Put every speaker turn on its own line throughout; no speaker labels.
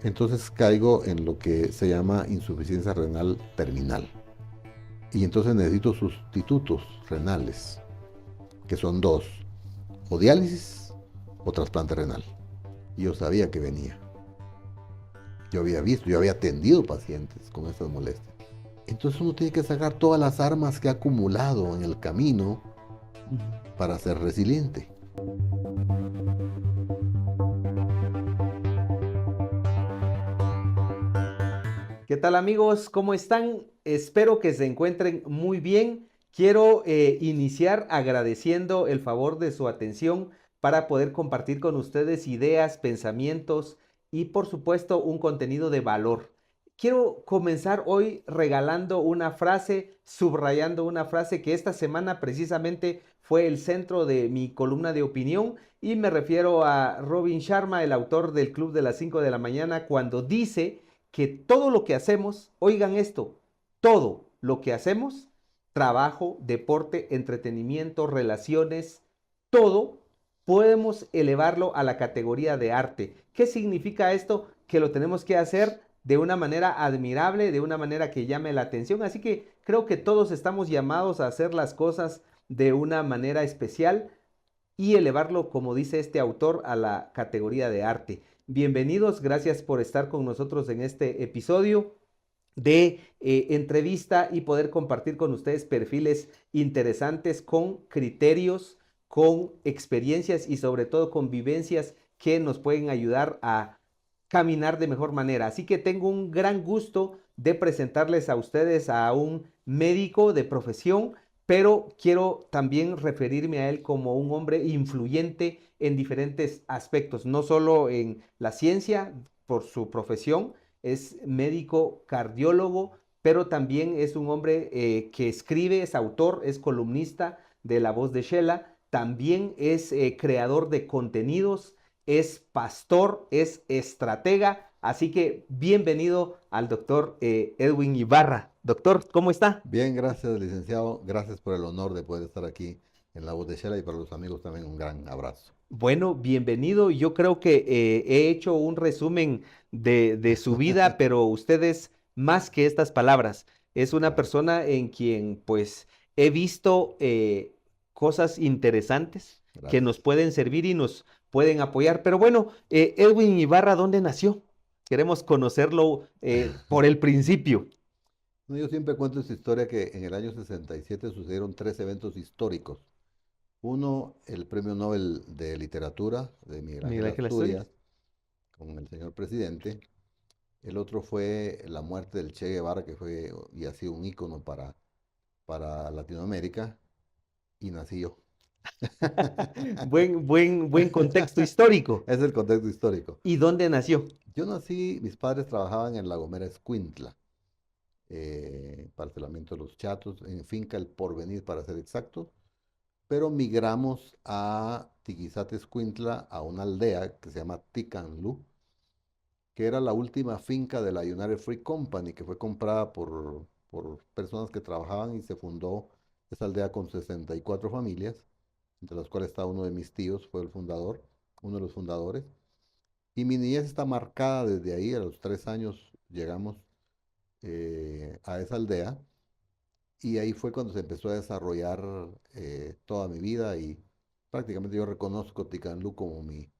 Entonces caigo en lo que se llama insuficiencia renal terminal. Y entonces necesito sustitutos renales, que son dos, o diálisis o trasplante renal. Y yo sabía que venía. Yo había visto, yo había atendido pacientes con estas molestias. Entonces uno tiene que sacar todas las armas que ha acumulado en el camino
Ujú.
para ser resiliente.
¿Qué tal amigos? ¿Cómo están? Espero que se encuentren muy bien. Quiero iniciar agradeciendo el favor de su atención para poder compartir con ustedes ideas, pensamientos y por supuesto un contenido de valor. Quiero comenzar hoy regalando una frase, subrayando una frase que esta semana precisamente fue el centro de mi columna de opinión y me refiero a Robin Sharma, el autor del Club de las 5 de la mañana, cuando dice que todo lo que hacemos, oigan esto, todo lo que hacemos, trabajo, deporte, entretenimiento, relaciones, todo, podemos elevarlo a la categoría de arte. ¿Qué significa esto? Que lo tenemos que hacer de una manera admirable, de una manera que llame la atención. Así que creo que todos estamos llamados a hacer las cosas de una manera especial y elevarlo, como dice este autor, a la categoría de arte. Bienvenidos, gracias por estar con nosotros en este episodio de entrevista y poder compartir con ustedes perfiles interesantes con criterios, con experiencias y sobre todo con vivencias que nos pueden ayudar a caminar de mejor manera. Así que tengo un gran gusto de presentarles a ustedes a un médico de profesión, pero quiero también referirme a él como un hombre influyente en diferentes aspectos, no solo en la ciencia por su profesión, es médico cardiólogo, pero también es un hombre que escribe, es autor, es columnista de La Voz de Shela, también es creador de contenidos, es pastor, es estratega, así que bienvenido al doctor Edwin Ibarra. Doctor, ¿cómo está?
Bien, gracias, licenciado. Gracias por el honor de poder estar aquí en La Voz de Shela y para los amigos también un gran abrazo.
Bueno, bienvenido. Yo creo que he hecho un resumen de su vida, pero usted es más que estas palabras. Es una
Claro,
persona en quien pues he visto cosas interesantes que nos
gracias.
pueden servir y nos pueden apoyar. Pero bueno, Edwin Ibarra, ¿dónde nació? Queremos conocerlo por el principio.
No, yo siempre cuento esta historia que en el año 67 sucedieron tres eventos históricos. Uno, el Premio Nobel de Literatura de Miguel
Miguel
Ángel
Ángel Asturias.
Asturias con el señor presidente. El otro fue la muerte del Che Guevara, que fue y ha sido un ícono para Latinoamérica, y nací yo.
Buen contexto histórico.
Es el contexto histórico.
¿Y dónde nació?
Yo nací, mis padres trabajaban en La Gomera Escuintla, parcelamiento de los Chatos, en finca El Porvenir para ser exactos, pero migramos a Tiquizate Escuintla, a una aldea que se llama Ticanlú, que era la última finca de la United Fruit Company, que fue comprada por personas que trabajaban y se fundó esa aldea con 64 familias, entre las cuales está uno de mis tíos, fue el fundador, uno de los fundadores. Y mi niñez está marcada desde ahí, a los 3 años llegamos a esa aldea y ahí fue cuando se empezó a desarrollar toda mi vida y prácticamente yo reconozco Ticanlú como mi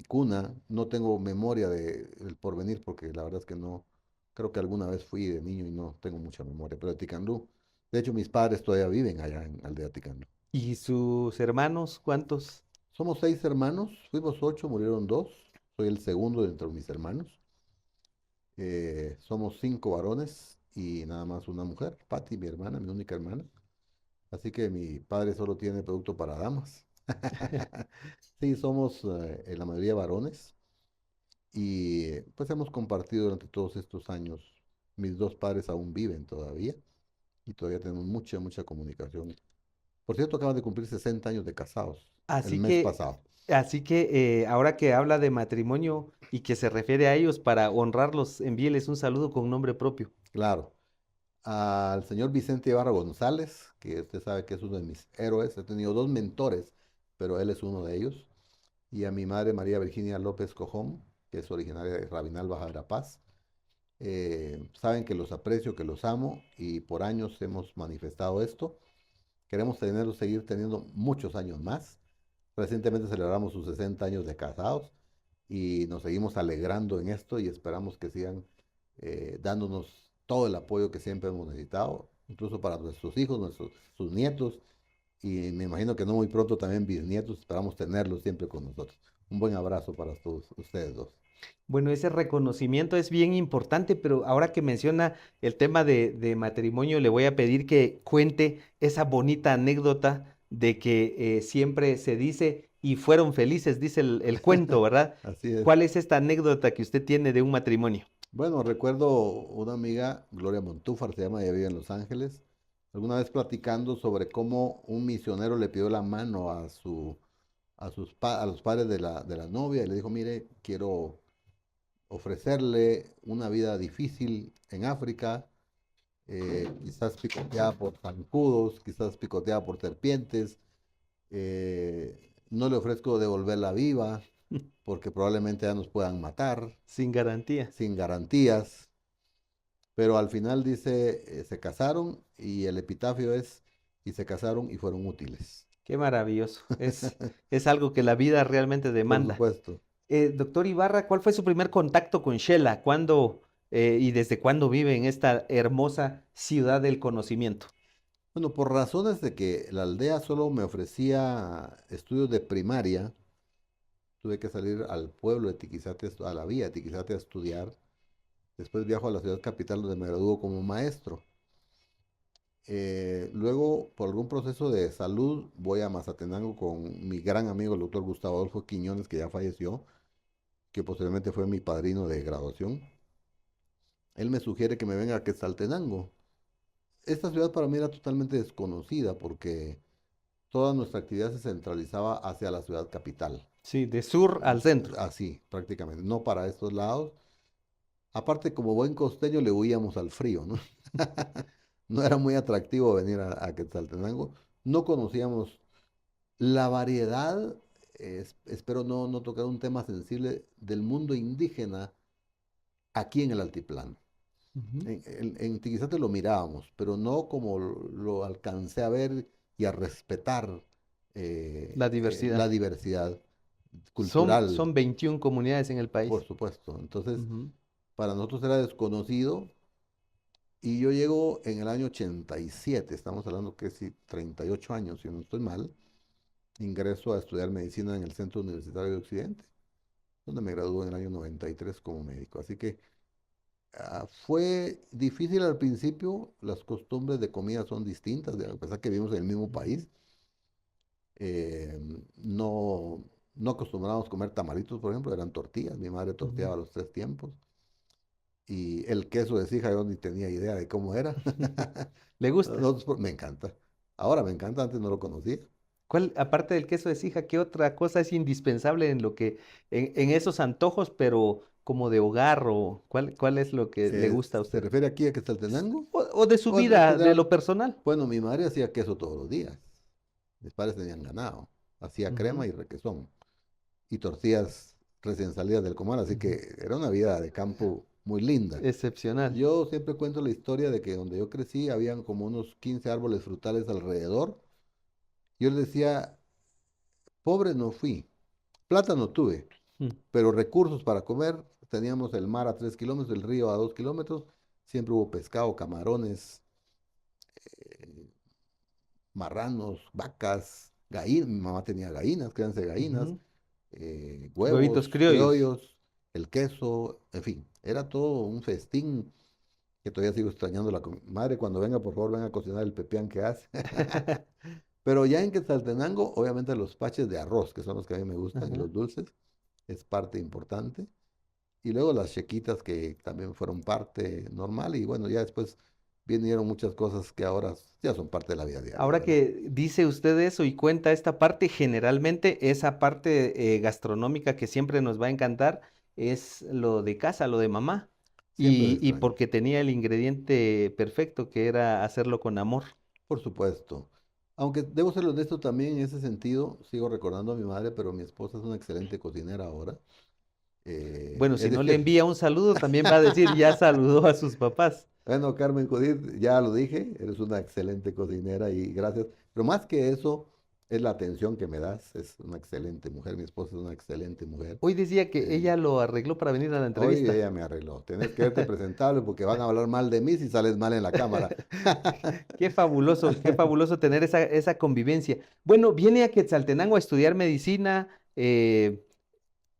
cuna. No tengo memoria del porvenir porque la verdad es que no, creo que alguna vez fui de niño y no tengo mucha memoria, pero de Ticanlú, de hecho mis padres todavía viven allá en Aldea Ticanlú.
¿Y sus hermanos cuántos?
Somos 6 hermanos, fuimos 8, murieron 2, soy el segundo de entre mis hermanos. Somos 5 varones y nada más una mujer, Patti, mi hermana, mi única hermana. Así que mi padre solo tiene producto para damas. Sí, somos la mayoría varones y pues hemos compartido durante todos estos años. Mis dos padres aún viven todavía y todavía tenemos mucha, mucha comunicación. Por cierto, acaban de cumplir 60 años de casados el
Así
mes
que,
pasado.
así que ahora que habla de matrimonio y que se refiere a ellos para honrarlos, envíeles un saludo con nombre propio.
Claro, al señor Vicente Ibarra González, que usted sabe que es uno de mis héroes. He tenido dos mentores, pero él es uno de ellos. Y a mi madre María Virginia López Cojón. que es originaria de Rabinal, Baja Verapaz. Saben que los aprecio, que los amo y por años hemos manifestado esto. Queremos tenerlos, seguir teniendo muchos años más. Recientemente celebramos sus 60 años de casados y nos seguimos alegrando en esto y esperamos que sigan dándonos todo el apoyo que siempre hemos necesitado, incluso para nuestros hijos, sus nietos y me imagino que no muy pronto también bisnietos, esperamos tenerlos siempre con nosotros. Un buen abrazo para todos ustedes dos.
Bueno, ese reconocimiento es bien importante, pero ahora que menciona el tema de matrimonio, le voy a pedir que cuente esa bonita anécdota de que siempre se dice y fueron felices, dice el cuento, ¿verdad?
Así es.
¿Cuál es esta anécdota que usted tiene de un matrimonio?
Bueno, recuerdo una amiga, Gloria Montúfar se llama, ella vive en Los Ángeles, alguna vez platicando sobre cómo un misionero le pidió la mano a los padres de la novia y le dijo, mire, quiero ofrecerle una vida difícil en África, quizás picoteada por zancudos, quizás picoteada por serpientes, no le ofrezco devolverla viva porque probablemente ya nos puedan matar
Sin garantía.
sin garantías, pero al final dice, se casaron y el epitafio es, y se casaron y fueron útiles.
Qué maravilloso. Es algo que la vida realmente
Por
demanda.
supuesto.
Doctor Ibarra, ¿cuál fue su primer contacto con Shela? ¿Cuándo y desde cuándo vive en esta hermosa ciudad del conocimiento?
Bueno, por razones de que la aldea solo me ofrecía estudios de primaria, tuve que salir al pueblo de Tiquizate, a la vía de Tiquizate a estudiar. Después viajo a la ciudad capital donde me graduó como maestro. Luego, por algún proceso de salud, voy a Mazatenango con mi gran amigo, el doctor Gustavo Adolfo Quiñones, que ya falleció, que posteriormente fue mi padrino de graduación. Él me sugiere que me venga a Quetzaltenango. Esta ciudad para mí era totalmente desconocida porque toda nuestra actividad se centralizaba hacia la ciudad capital.
Sí, de sur al centro.
Así, prácticamente, no para estos lados. Aparte, como buen costeño, le huíamos al frío, ¿no? No era muy atractivo venir a Quetzaltenango. No conocíamos la variedad, espero no tocar un tema sensible, del mundo indígena aquí en el altiplano.
Ujú.
En Tiquizate lo mirábamos, pero no como lo alcancé a ver y a respetar
La diversidad.
la diversidad cultural,
Son 21 comunidades en el
por
país.
supuesto. Entonces,
Ujú.
para nosotros era desconocido y yo llego en el año 87, estamos hablando que sí, 38 años, si no estoy mal, ingreso a estudiar medicina en el Centro Universitario de Occidente, donde me gradué en el año 93 como médico. Así que fue difícil al principio, las costumbres de comida son distintas, a pesar que vivimos en el mismo país. eh, no, no acostumbrábamos a comer tamalitos, por ejemplo, eran tortillas, mi madre
Ujú.
torteaba los tres tiempos. Y el queso de Sija yo ni tenía idea de cómo era.
¿Le gusta?
Me encanta. Ahora me encanta, antes no lo conocía.
¿Cuál, aparte del queso de sija, qué otra cosa es indispensable en lo que, en esos antojos, pero como de hogar o cuál es lo que le gusta a
¿Se
usted?
refiere aquí a Quetzaltenango?
O de su
Bueno, en
vida, de
general,
lo personal.
bueno, mi madre hacía queso todos los días. Mis padres tenían ganado. Hacía
Ujú,
crema y requesón. Y tortillas recién salidas del comal. Así
ujú.
que era una vida de campo muy linda.
Excepcional.
Yo siempre cuento la historia de que donde yo crecí habían como unos 15 árboles frutales alrededor. Yo les decía, pobre no fui, plata no tuve,
Mm.
pero recursos para comer. Teníamos el mar a 3 kilómetros, el río a 2 kilómetros. Siempre hubo pescado, camarones, eh, marranos, vacas, gallinas. Mi mamá tenía gallinas, crianza de gallinas,
Ujú. Huevitos
huevos,
criollos.
criollos, el queso, en fin, era todo un festín que todavía sigo extrañando. Madre, cuando venga, por favor, venga a cocinar el pepián que hace. Pero ya en Quetzaltenango, obviamente los paches de arroz, que son los que a mí me gustan, y
Ajá.
los dulces, es parte importante. Y luego las chequitas que también fueron parte normal. Y bueno, ya después vinieron muchas cosas que ahora ya son parte de la vida diaria,
Ahora
¿verdad?
que dice usted eso y cuenta esta parte, generalmente esa parte gastronómica que siempre nos va a encantar es lo de casa, lo de mamá.
Siempre se
Y
extraña.
porque tenía el ingrediente perfecto que era hacerlo con amor.
Por supuesto. Aunque debo ser honesto también en ese sentido, sigo recordando a mi madre, pero mi esposa es una excelente cocinera ahora.
Bueno, si
Es
no le
decir,
envía un saludo, también va a decir, ya saludó a sus papás.
bueno, Carmen Judith, ya lo dije, eres una excelente cocinera y gracias. Pero más que eso, es la atención que me das. Es una excelente mujer, mi esposa es una excelente mujer.
Hoy decía que
Eh,
ella lo arregló para venir a la
Hoy
entrevista.
ella me arregló. Tienes que verte presentable porque van a hablar mal de mí si sales mal en la cámara.
Qué fabuloso tener esa convivencia. Bueno, viene a Quetzaltenango a estudiar medicina,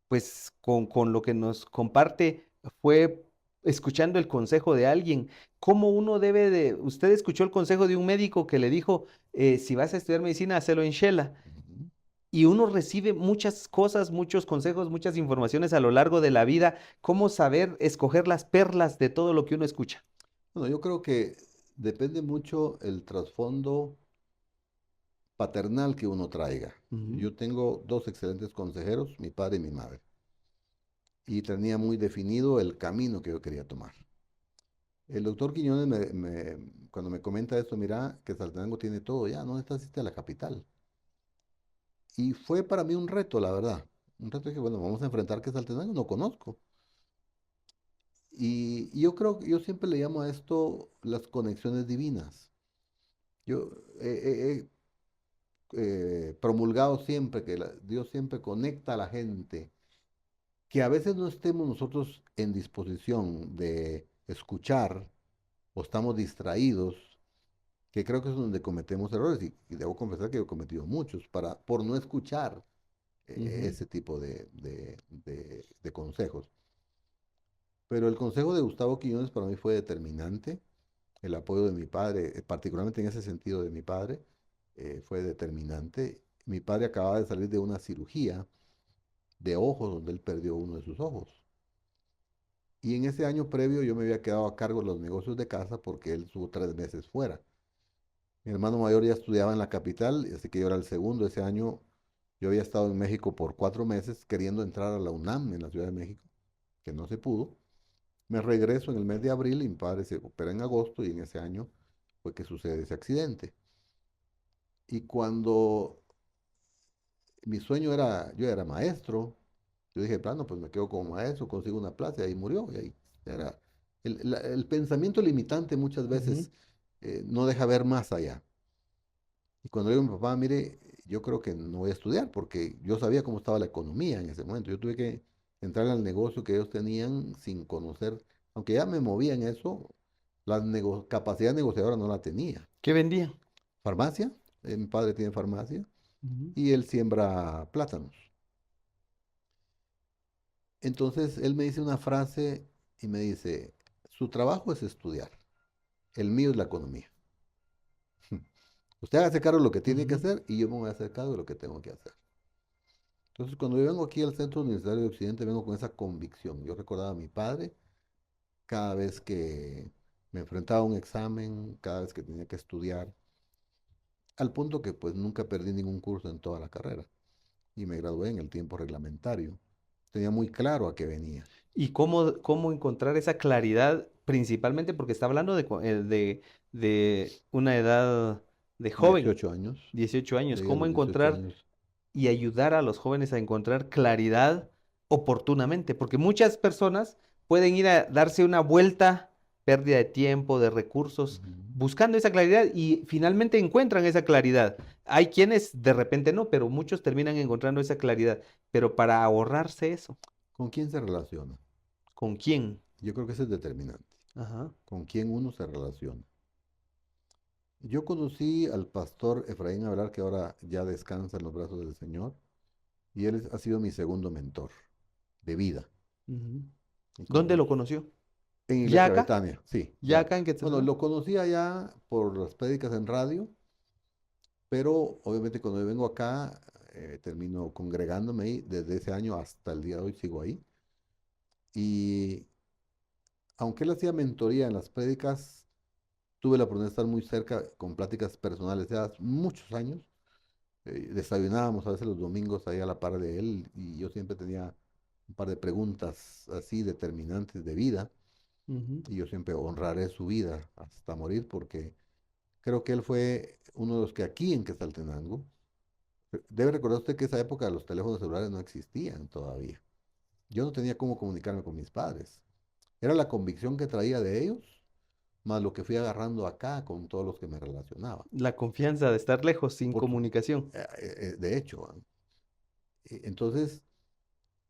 pues con lo que nos comparte fue escuchando el consejo de alguien. ¿Cómo uno debe de... Usted escuchó el consejo de un médico que le dijo, si vas a estudiar medicina, hacelo en Shela.
Ujú.
Y uno recibe muchas cosas, muchos consejos, muchas informaciones a lo largo de la vida. ¿Cómo saber escoger las perlas de todo lo que uno escucha?
Bueno, yo creo que depende mucho el trasfondo paternal que uno traiga.
Ujú,
Yo tengo dos excelentes consejeros, mi padre y mi madre, y tenía muy definido el camino que yo quería tomar. El doctor Quiñones, cuando me comenta esto, mira, que Saltenango tiene todo, ya no necesitas irte a la capital. Y fue para mí un reto, la verdad. Un reto que, bueno, vamos a enfrentar que Saltenango no conozco. Y yo creo, yo siempre le llamo a esto las conexiones divinas. Yo he promulgado siempre que Dios siempre conecta a la gente, que a veces no estemos nosotros en disposición de escuchar o estamos distraídos, que creo que es donde cometemos errores y debo confesar que yo he cometido muchos por no escuchar
ujú.
ese tipo de consejos. Pero el consejo de Gustavo Quiñones para mí fue determinante. El apoyo de mi padre, particularmente en ese sentido de mi padre, fue determinante. Mi padre acababa de salir de una cirugía de ojos donde él perdió uno de sus ojos. Y en ese año previo yo me había quedado a cargo de los negocios de casa porque él estuvo 3 meses fuera. Mi hermano mayor ya estudiaba en la capital, así que yo era el segundo. Ese año yo había estado en México por 4 meses queriendo entrar a la UNAM en la Ciudad de México, que no se pudo. Me regreso en el mes de abril y mi padre se opera en agosto y en ese año fue que sucede ese accidente. Y cuando mi sueño era, yo era maestro, yo dije, plano, pues me quedo como maestro, consigo una plaza y ahí murió. Y ahí era el pensamiento limitante muchas
Ujú.
veces no deja ver más allá. Y cuando le digo a mi papá, mire, yo creo que no voy a estudiar porque yo sabía cómo estaba la economía en ese momento. Yo tuve que entrar al negocio que ellos tenían sin conocer, aunque ya me movía en eso, la capacidad negociadora no la tenía.
¿Qué vendía?
Farmacia, mi padre tiene farmacia
Ujú.
y él siembra plátanos. Entonces él me dice una frase y me dice, su trabajo es estudiar, el mío es la economía. Usted hágase cargo de lo que tiene que
Ujú.
hacer y yo me voy a hacer cargo de lo que tengo que hacer. Entonces, cuando yo vengo aquí al Centro Universitario de Occidente, vengo con esa convicción. Yo recordaba a mi padre cada vez que me enfrentaba a un examen, cada vez que tenía que estudiar, al punto que pues nunca perdí ningún curso en toda la carrera y me gradué en el tiempo reglamentario. Tenía muy claro a qué venía.
¿Y cómo encontrar esa claridad, principalmente porque está hablando de una edad de joven,
18 años,
18 años?
llegué a
¿Cómo
los 18
encontrar
años.
y ayudar a los jóvenes a encontrar claridad oportunamente? Porque muchas personas pueden ir a darse una vuelta, pérdida de tiempo, de recursos,
Ujú.
buscando esa claridad y finalmente encuentran esa claridad. Hay quienes de repente no, pero muchos terminan encontrando esa claridad. Pero para ahorrarse eso,
¿Con quién se relaciona?
¿con quién?
Yo creo que eso es determinante.
Ajá.
¿Con quién uno se relaciona? Yo conocí al pastor Efraín Abrar, que ahora ya descansa en los brazos del Señor, y él ha sido mi segundo mentor de vida.
Ujú.
Y
¿Dónde lo conoció?
en
¿Ya
Iglesia
acá?
Betania, sí,
¿Ya
ya.
acá en
Bueno,
Quetzaltenango?
lo conocía ya por las prédicas en radio, pero obviamente cuando yo vengo acá, termino congregándome ahí. Desde ese año hasta el día de hoy sigo ahí. Y aunque él hacía mentoría en las prédicas, tuve la oportunidad de estar muy cerca con pláticas personales ya hace muchos años. Desayunábamos a veces los domingos ahí a la par de él y yo siempre tenía un par de preguntas así determinantes de vida
Ujú.
y yo siempre honraré su vida hasta morir porque creo que él fue uno de los que aquí en Quetzaltenango, debe recordar usted que esa época los teléfonos celulares no existían todavía. Yo no tenía cómo comunicarme con mis padres. Era la convicción que traía de ellos, más lo que fui agarrando acá con todos los que me relacionaba.
La confianza de estar lejos, sin
Por su-
comunicación.
de hecho, entonces,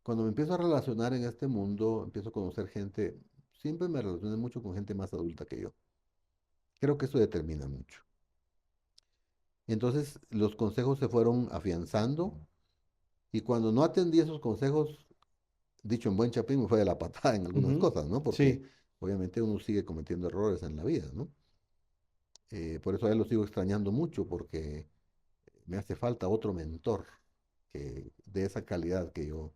cuando me empiezo a relacionar en este mundo, empiezo a conocer gente, siempre me relacioné mucho con gente más adulta que yo. Creo que eso determina mucho. Y entonces los consejos se fueron afianzando y cuando no atendí esos consejos, dicho en buen chapín, me fue de la patada en algunas
Ujú.
cosas, ¿no? Porque
Sí.
obviamente uno sigue cometiendo errores en la vida, ¿no? Por eso a él lo sigo extrañando mucho porque me hace falta otro mentor de esa calidad que yo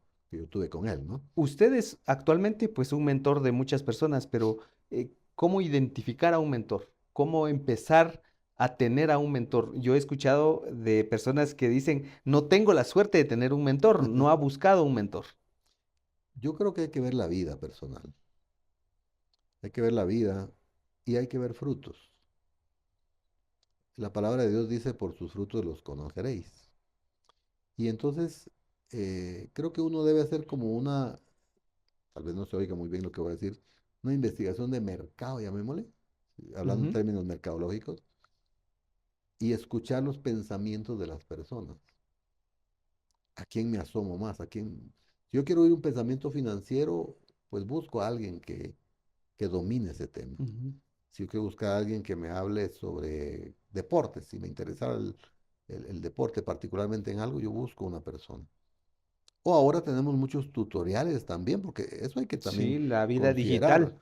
tuve con él, ¿no?
Usted es actualmente pues un mentor de muchas personas, pero ¿cómo identificar a un mentor? ¿Cómo empezar a tener a un mentor? Yo he escuchado de personas que dicen, no tengo la suerte de tener un mentor, no ha buscado un mentor.
Yo creo que hay que ver la vida personal, hay que ver la vida y hay que ver frutos. La palabra de Dios dice, por sus frutos los conoceréis. Y entonces creo que uno debe hacer como tal vez no se oiga muy bien lo que voy a decir, una investigación de mercado, llamémosle, hablando en
Ujú.
términos mercadológicos, y escuchar los pensamientos de las personas. ¿A quién me asomo más? ¿A quién? Si yo quiero oír un pensamiento financiero, pues busco a alguien que domine ese tema.
Ujú.
Si yo quiero buscar a alguien que me hable sobre deportes, si me interesara el deporte particularmente en algo, yo busco una persona. O ahora tenemos muchos tutoriales también, porque eso hay que también
Sí, la vida
considerar.
digital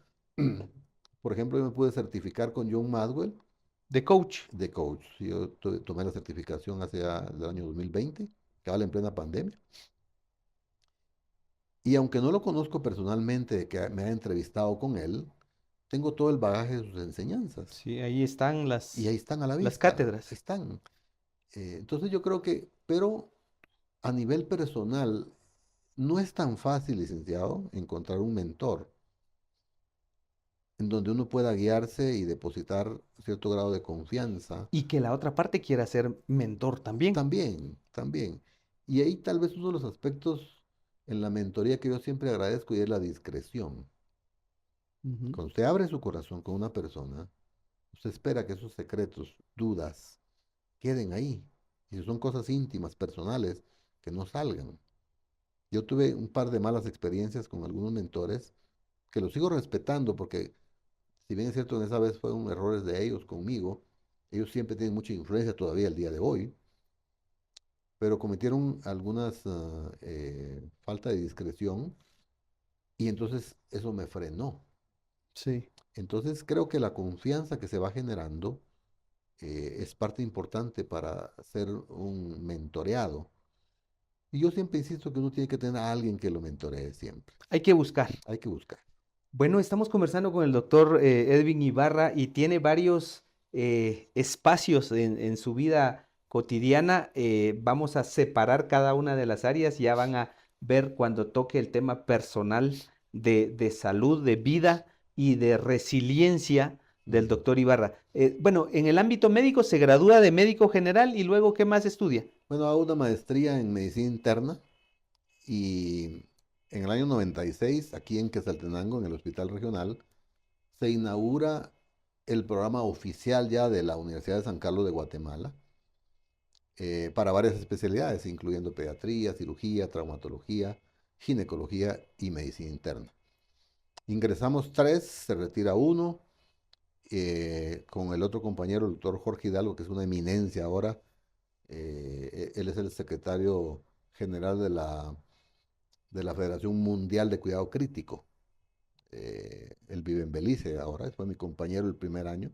Por ejemplo, yo me pude certificar con John Maxwell
de coach.
de coach. Yo tomé la certificación hace el año 2020, que vale en plena pandemia. Y aunque no lo conozco personalmente, que me ha entrevistado con él, tengo todo el bagaje de sus enseñanzas.
Sí, ahí están
Y ahí están a la
las
vista, ahí
cátedras.
están. Entonces yo creo que, pero a nivel personal, no es tan fácil, licenciado, encontrar un mentor en donde uno pueda guiarse y depositar cierto grado de confianza.
Y que la otra parte quiera ser mentor también.
También, también. Y ahí tal vez uno de los aspectos en la mentoría que yo siempre agradezco y es la discreción.
Ujú.
Cuando usted abre su corazón con una persona, usted espera que esos secretos, dudas, queden ahí. Y si son cosas íntimas, personales, que no salgan. Yo tuve un par de malas experiencias con algunos mentores que los sigo respetando porque, si bien es cierto, en esa vez fueron errores de ellos conmigo, ellos siempre tienen mucha influencia todavía el día de hoy, pero cometieron algunas falta de discreción y entonces eso me frenó.
Sí.
Entonces creo que la confianza que se va generando es parte importante para ser un mentoreado. Y yo siempre insisto que uno tiene que tener a alguien que lo mentoree siempre.
Hay que buscar.
Hay que buscar.
Bueno, estamos conversando con el doctor Edwin Ibarra y tiene varios espacios en su vida cotidiana. Vamos a separar cada una de las áreas. Ya van a ver cuando toque el tema personal de salud, de vida y de resiliencia del
Ujú.
doctor Ibarra. Bueno, en el ámbito médico se gradúa de médico general y luego, ¿qué más estudia?
Bueno, hago una maestría en medicina interna y en el año 96, aquí en Quetzaltenango, en el Hospital Regional, se inaugura el programa oficial ya de la Universidad de San Carlos de Guatemala para varias especialidades, incluyendo pediatría, cirugía, traumatología, ginecología y medicina interna. Ingresamos tres, se retira uno, con el otro compañero, el doctor Jorge Hidalgo, que es una eminencia ahora. Él es el secretario general de la Federación Mundial de Cuidado Crítico. Él vive en Belice ahora, fue mi compañero el primer año.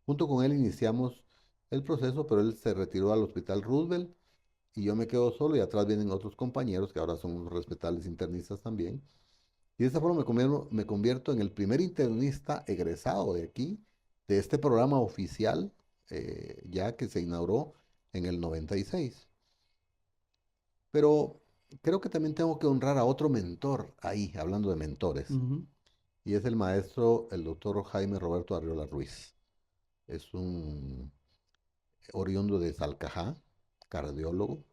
Junto con él iniciamos el proceso, pero él se retiró al Hospital Roosevelt y yo me quedo solo y atrás vienen otros compañeros que ahora son unos respetables internistas también. Y de esta forma me convierto en el primer internista egresado de aquí, de este programa oficial, ya que se inauguró en el 96. Pero creo que también tengo que honrar a otro mentor ahí, hablando de mentores,
Ujú.
y es el maestro, el doctor Jaime Roberto Arriola Ruiz. Es un oriundo de Salcajá, cardiólogo.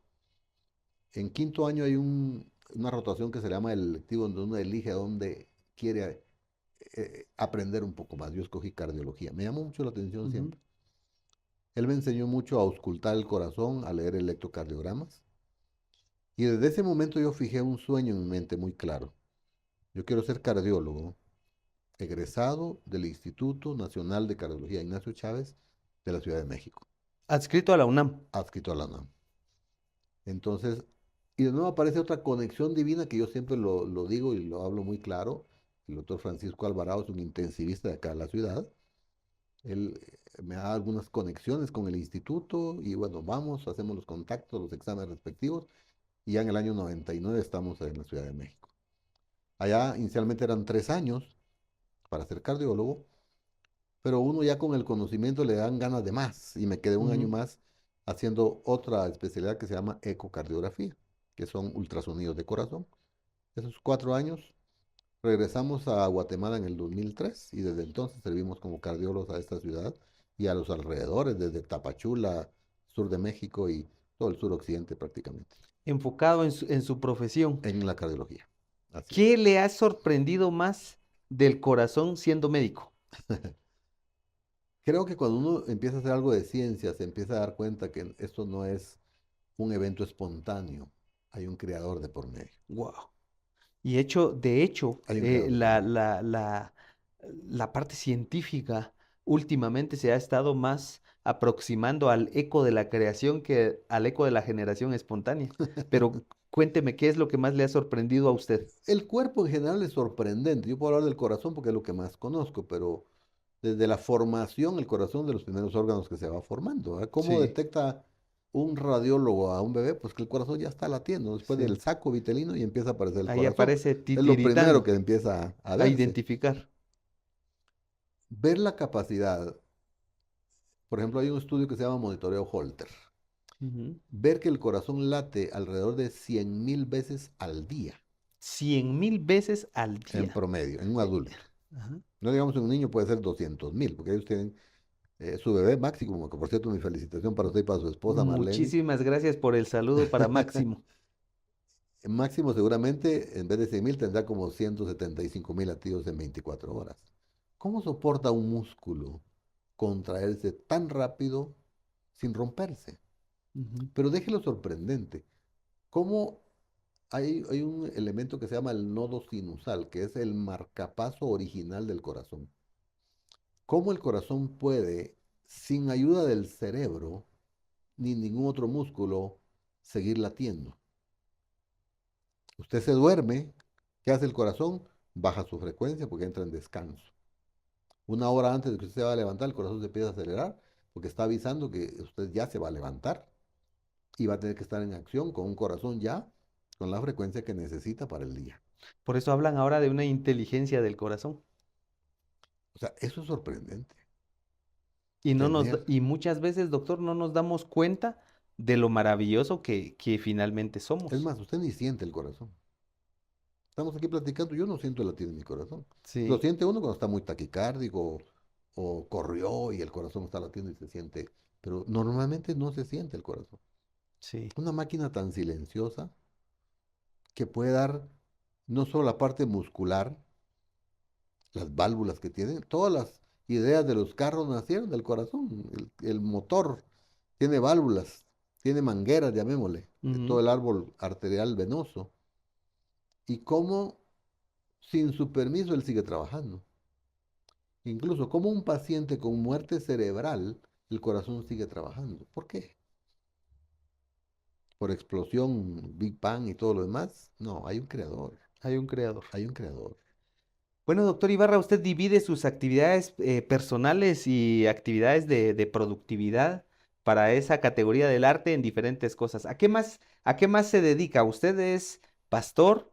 En quinto año hay un una rotación que se llama el electivo, donde uno elige a dónde quiere aprender un poco más. Yo escogí cardiología. Me llamó mucho la atención
Ujú.
siempre. Él me enseñó mucho a auscultar el corazón, a leer electrocardiogramas. Y desde ese momento yo fijé un sueño en mi mente muy claro. Yo quiero ser cardiólogo, egresado del Instituto Nacional de Cardiología Ignacio Chávez de la Ciudad de México,
Adscrito a la UNAM.
adscrito a la UNAM. Entonces, y de nuevo aparece otra conexión divina que yo siempre lo digo y lo hablo muy claro. El doctor Francisco Alvarado es un intensivista de acá de la ciudad. Él me da algunas conexiones con el instituto y bueno, vamos, hacemos los contactos, los exámenes respectivos y ya en el año 99 estamos en la Ciudad de México. Allá inicialmente eran 3 años para ser cardiólogo, pero uno ya con el conocimiento le dan ganas de más y me quedé un año
Ujú.
más haciendo otra especialidad que se llama ecocardiografía, que son ultrasonidos de corazón. Esos 4 años regresamos a Guatemala en el 2003 y desde entonces servimos como cardiólogos a esta ciudad y a los alrededores, desde Tapachula, sur de México y todo el suroccidente prácticamente,
Enfocado en su profesión.
en la cardiología. Así es.
¿Qué le ha sorprendido más del corazón siendo médico?
Creo que cuando uno empieza a hacer algo de ciencia, se empieza a dar cuenta que esto no es un evento espontáneo, hay un creador de por medio.
Wow. Y de hecho,
Hay un creador de por medio.
la parte científica últimamente se ha estado más aproximando al eco de la creación que al eco de la generación espontánea. Pero cuénteme, ¿qué es lo que más le ha sorprendido a usted?
El cuerpo en general es sorprendente. Yo puedo hablar del corazón porque es lo que más conozco, pero desde la formación, el corazón de los primeros órganos que se va formando. ¿Verdad? ¿Cómo
Sí,
detecta un radiólogo a un bebé? Pues que el corazón ya está latiendo después
sí.
del saco vitelino y empieza a aparecer el
Ahí
corazón.
aparece
Es lo primero
titiritando
que empieza a
a
verse.
identificar.
Ver la capacidad. Por ejemplo, hay un estudio que se llama monitoreo Holter.
Ujú.
Ver que el corazón late alrededor de 100.000 veces al día,
100.000 veces al
en
día.
promedio, en un
Eh,
adulto.
Ajá.
No digamos en un niño puede ser 200.000, porque ellos tienen su bebé Máximo, que por cierto mi felicitación para usted y para su esposa Marlene.
Muchísimas gracias por el saludo para Máximo.
Máximo seguramente en vez de 100.000 tendrá como 175.000 latidos en 24 horas. ¿Cómo soporta un músculo contraerse tan rápido sin romperse?
Ujú.
Pero déjelo sorprendente. ¿Cómo hay un elemento que se llama el nodo sinusal, que es el marcapaso original del corazón? ¿Cómo el corazón puede, sin ayuda del cerebro ni ningún otro músculo, seguir latiendo? Usted se duerme, ¿qué hace el corazón? Baja su frecuencia porque entra en descanso. Una hora antes de que usted se va a levantar, el corazón se empieza a acelerar porque está avisando que usted ya se va a levantar y va a tener que estar en acción con un corazón ya con la frecuencia que necesita para el día.
Por eso hablan ahora de una inteligencia del corazón.
O sea, eso es sorprendente.
Y
Tener,
y muchas veces, doctor, no nos damos cuenta de lo maravilloso que finalmente
es
somos.
más, usted ni siente el corazón. Estamos aquí platicando, yo no siento el latido en mi corazón. Lo
Sí,
siente uno cuando está muy taquicárdico o corrió y el corazón está latiendo y se siente, pero normalmente no se siente el corazón.
sí.
Una máquina tan silenciosa que puede dar no solo la parte muscular, las válvulas que tiene, todas las ideas de los carros nacieron del corazón. El motor tiene válvulas, tiene mangueras, llamémosle, de todo
Ujú.
el árbol arterial venoso. Y cómo, sin su permiso, él sigue trabajando. Incluso como un paciente con muerte cerebral, el corazón sigue trabajando. ¿Por qué? ¿Por explosión, Big Bang y todo lo demás? No, hay un creador,
Hay un creador.
hay un creador.
Bueno, doctor Ibarra, usted divide sus actividades personales y actividades de productividad para esa categoría del arte en diferentes cosas. A qué más se dedica? Usted es pastor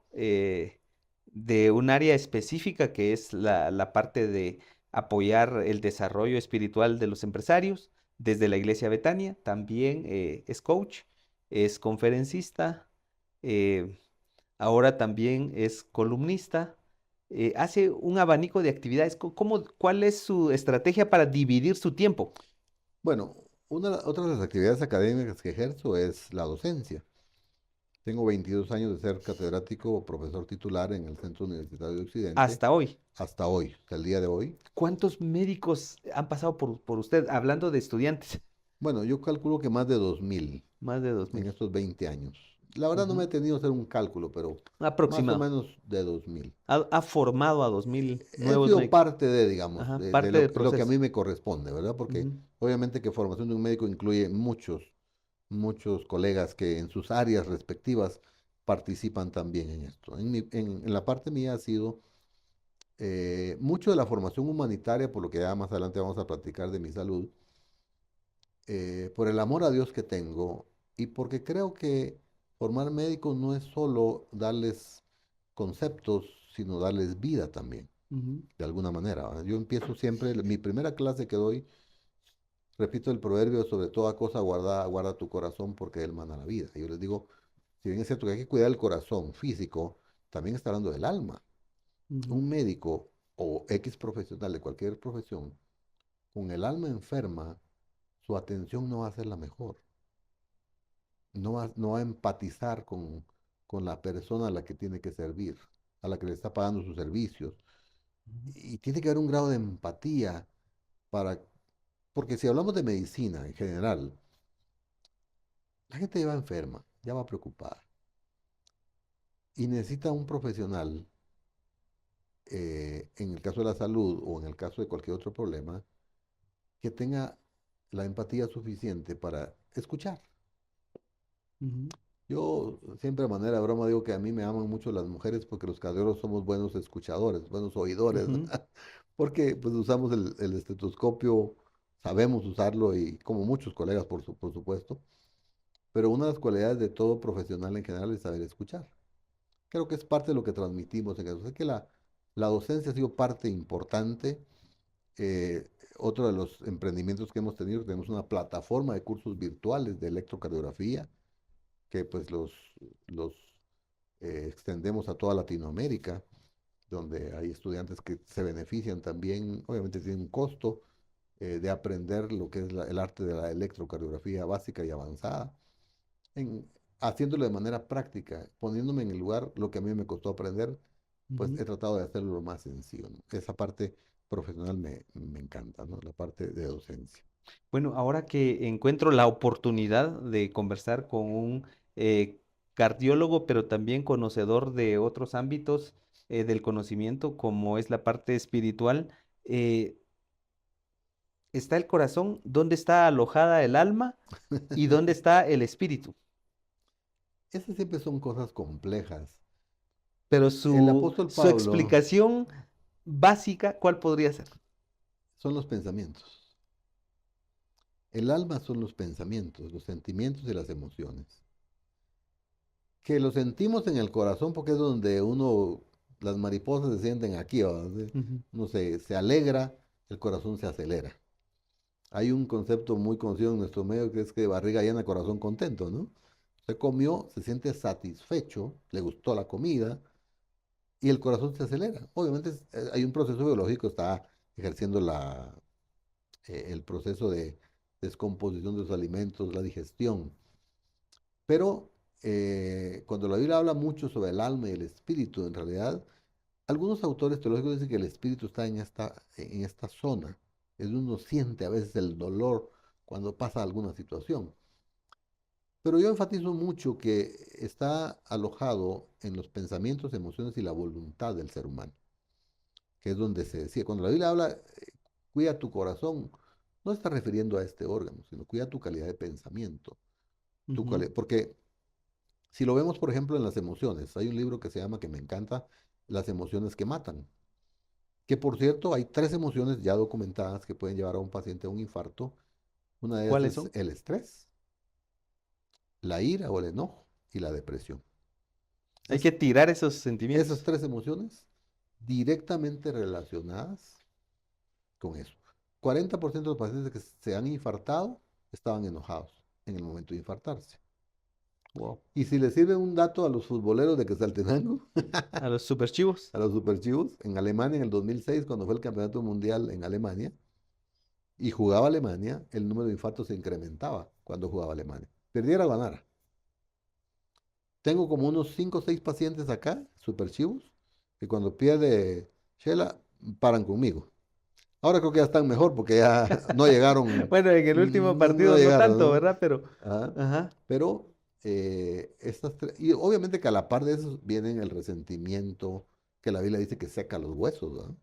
de un área específica que es la parte de apoyar el desarrollo espiritual de los empresarios desde la Iglesia Betania. También es coach, es conferencista, eh, ahora también es columnista, hace un abanico de actividades. ¿Cuál es su estrategia para dividir su tiempo?
Bueno, otra de las actividades académicas que ejerzo es la docencia. Tengo 22 años de ser catedrático o profesor titular en el Centro Universitario de Occidente
Hasta hoy.
hasta hoy, hasta el día de hoy.
¿Cuántos médicos han pasado por usted? Hablando de estudiantes,
Bueno, yo calculo que más de 2000
más de dos
en
mil.
estos 20 años. La verdad no me
Ujú.
he tenido que hacer un cálculo, pero más o
Aproximado.
menos de 2000.
Ha formado a 2000
He
nuevos
sido
médicos.
parte de, digamos,
Ajá,
de
parte del
lo que a
proceso.
mí me corresponde, ¿verdad? Porque
Ujú,
obviamente que formación de un médico incluye muchos colegas que en sus áreas respectivas participan también en esto. En la parte mía ha sido mucho de la formación humanitaria, por lo que ya más adelante vamos a platicar de mi salud, por el amor a Dios que tengo y porque creo que formar médicos no es solo darles conceptos, sino darles vida también,
ujú,
de alguna manera. ¿Va? Yo empiezo siempre, mi primera clase que doy, repito el proverbio, sobre toda cosa guarda, guarda tu corazón porque él mana la vida. Y yo les digo, si bien es cierto que hay que cuidar el corazón físico, también está hablando del alma.
ujú,
Un médico o X profesional de cualquier profesión, con el alma enferma, su atención no va a ser la mejor. No va a empatizar con la persona a la que tiene que servir, a la que le está pagando sus servicios.
ujú,
Y tiene que haber un grado de empatía para, porque si hablamos de medicina en general, la gente ya va enferma, ya va preocupada y necesita un profesional, en el caso de la salud o en el caso de cualquier otro problema, que tenga la empatía suficiente para escuchar.
ujú,
Yo siempre de manera de broma digo que a mí me aman mucho las mujeres porque los cardiólogos somos buenos escuchadores, buenos oidores,
ujú,
porque pues usamos el estetoscopio, sabemos usarlo y como muchos colegas por supuesto, pero una de las cualidades de todo profesional en general es saber escuchar. Creo que es parte de lo que transmitimos en eso. Sé que la docencia ha sido parte importante. eh, Otro de los emprendimientos que hemos tenido, tenemos una plataforma de cursos virtuales de electrocardiografía que pues los extendemos a toda Latinoamérica, donde hay estudiantes que se benefician también, obviamente tiene un costo de aprender lo que es el arte de la electrocardiografía básica y avanzada, en, haciéndolo de manera práctica, poniéndome en el lugar, lo que a mí me costó aprender, pues
ujú.
he tratado de hacerlo lo más sencillo, ¿no? Esa parte profesional me encanta, ¿no? La parte de docencia.
Bueno, ahora que encuentro la oportunidad de conversar con un cardiólogo, pero también conocedor de otros ámbitos del conocimiento, como es la parte espiritual, eh, está el corazón, dónde está alojada el alma y dónde está el espíritu.
Esas siempre son cosas complejas.
Pero
El
su,
apóstol
su
Pablo
explicación básica, ¿cuál podría ser?
son los pensamientos. El alma son los pensamientos, los sentimientos y las emociones. Que lo sentimos en el corazón porque es donde uno, las mariposas se sienten aquí, ¿verdad? Sí.
Ujú,
Uno se alegra, el corazón se acelera. Hay un concepto muy conocido en nuestro medio que es que barriga llena, corazón contento, ¿no? Se comió, se siente satisfecho, le gustó la comida y el corazón se acelera. Obviamente hay un proceso biológico, está ejerciendo el proceso de descomposición de los alimentos, la digestión. Pero cuando la Biblia habla mucho sobre el alma y el espíritu, en realidad, algunos autores teológicos dicen que el espíritu está en esta zona. Es donde uno siente a veces el dolor cuando pasa alguna situación. Pero yo enfatizo mucho que está alojado en los pensamientos, emociones y la voluntad del ser humano, que es donde se decía, cuando la Biblia habla, cuida tu corazón, no está refiriendo a este órgano, sino cuida tu calidad de pensamiento.
ujú.
Porque si lo vemos, por ejemplo, en las emociones, hay un libro que se llama, que me encanta, Las emociones que matan. Que por cierto, hay tres emociones ya documentadas que pueden llevar a un paciente a un infarto. Una de ellas
¿Cuáles
es
son?
el estrés, la ira o el enojo y la depresión.
Hay
Esas,
que tirar esos
esas
sentimientos.
tres emociones directamente relacionadas con eso. 40% de los pacientes que se han infartado estaban enojados en el momento de infartarse.
Wow.
Y si les sirve un dato a los futboleros de Quetzaltenango,
A los superchivos.
a los superchivos, en Alemania en el 2006, cuando fue el campeonato mundial en Alemania, y jugaba Alemania, el número de infartos se incrementaba cuando jugaba Alemania. Perdiera o ganara. Tengo como unos 5 o 6 pacientes acá, super chivos, que cuando pierde Shela, paran conmigo. Ahora creo que ya están mejor porque ya no llegaron,
Bueno, en el último
no
partido no
llegaron,
tanto,
¿no?
¿verdad? Pero,
Ajá.
ajá.
Pero y obviamente que a la par de eso vienen el resentimiento, que la Biblia dice que seca los huesos, ¿verdad?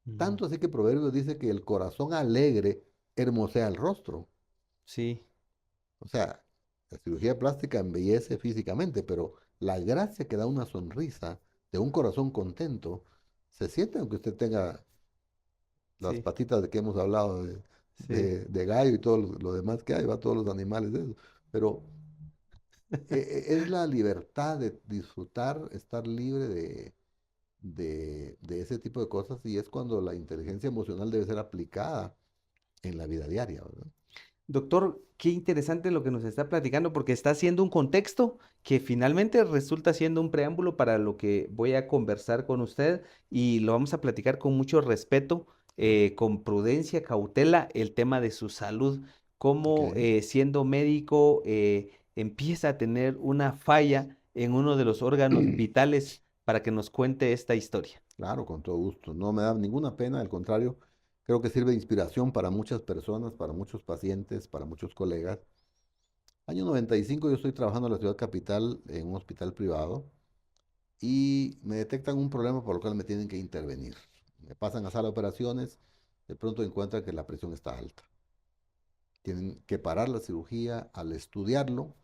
Ujú.
Tanto así que Proverbios dice que el corazón alegre hermosea el rostro.
Sí,
O sea, la cirugía plástica embellece físicamente, pero la gracia que da una sonrisa de un corazón contento se siente aunque usted tenga las
sí,
patitas de que hemos hablado
sí.
de gallo y todo lo demás que hay, va todos los animales de eso. Pero es la libertad de disfrutar, estar libre de ese tipo de cosas y es cuando la inteligencia emocional debe ser aplicada en la vida diaria, ¿verdad?
Doctor, qué interesante lo que nos está platicando porque está haciendo un contexto que finalmente resulta siendo un preámbulo para lo que voy a conversar con usted y lo vamos a platicar con mucho respeto, con prudencia, cautela, el tema de su salud,
Ok,
cómo siendo médico empieza a tener una falla en uno de los órganos vitales para que nos cuente esta historia.
claro, con todo gusto. No me da ninguna pena, al contrario, creo que sirve de inspiración para muchas personas, para muchos pacientes, para muchos colegas. Año 95 yo estoy trabajando en la ciudad capital en un hospital privado y me detectan un problema por lo cual me tienen que intervenir. Me pasan a sala de operaciones, de pronto encuentran que la presión está alta. Tienen que parar la cirugía. Al estudiarlo,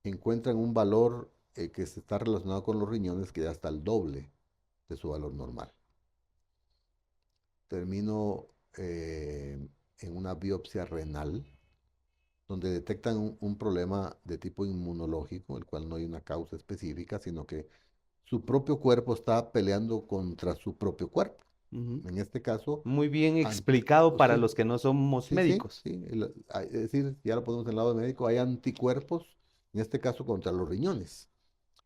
encuentran un valor que se está relacionado con los riñones que ya está al doble de su valor normal. Termino en una biopsia renal donde detectan un problema de tipo inmunológico, el cual no hay una causa específica, sino que su propio cuerpo está peleando contra su propio cuerpo.
Ujú.
En este caso,
Muy bien
ante,
explicado para
sí,
los que no somos
sí, sí,
médicos.
sí. Es decir, ya lo ponemos en el lado médico, hay anticuerpos, en este caso contra los riñones,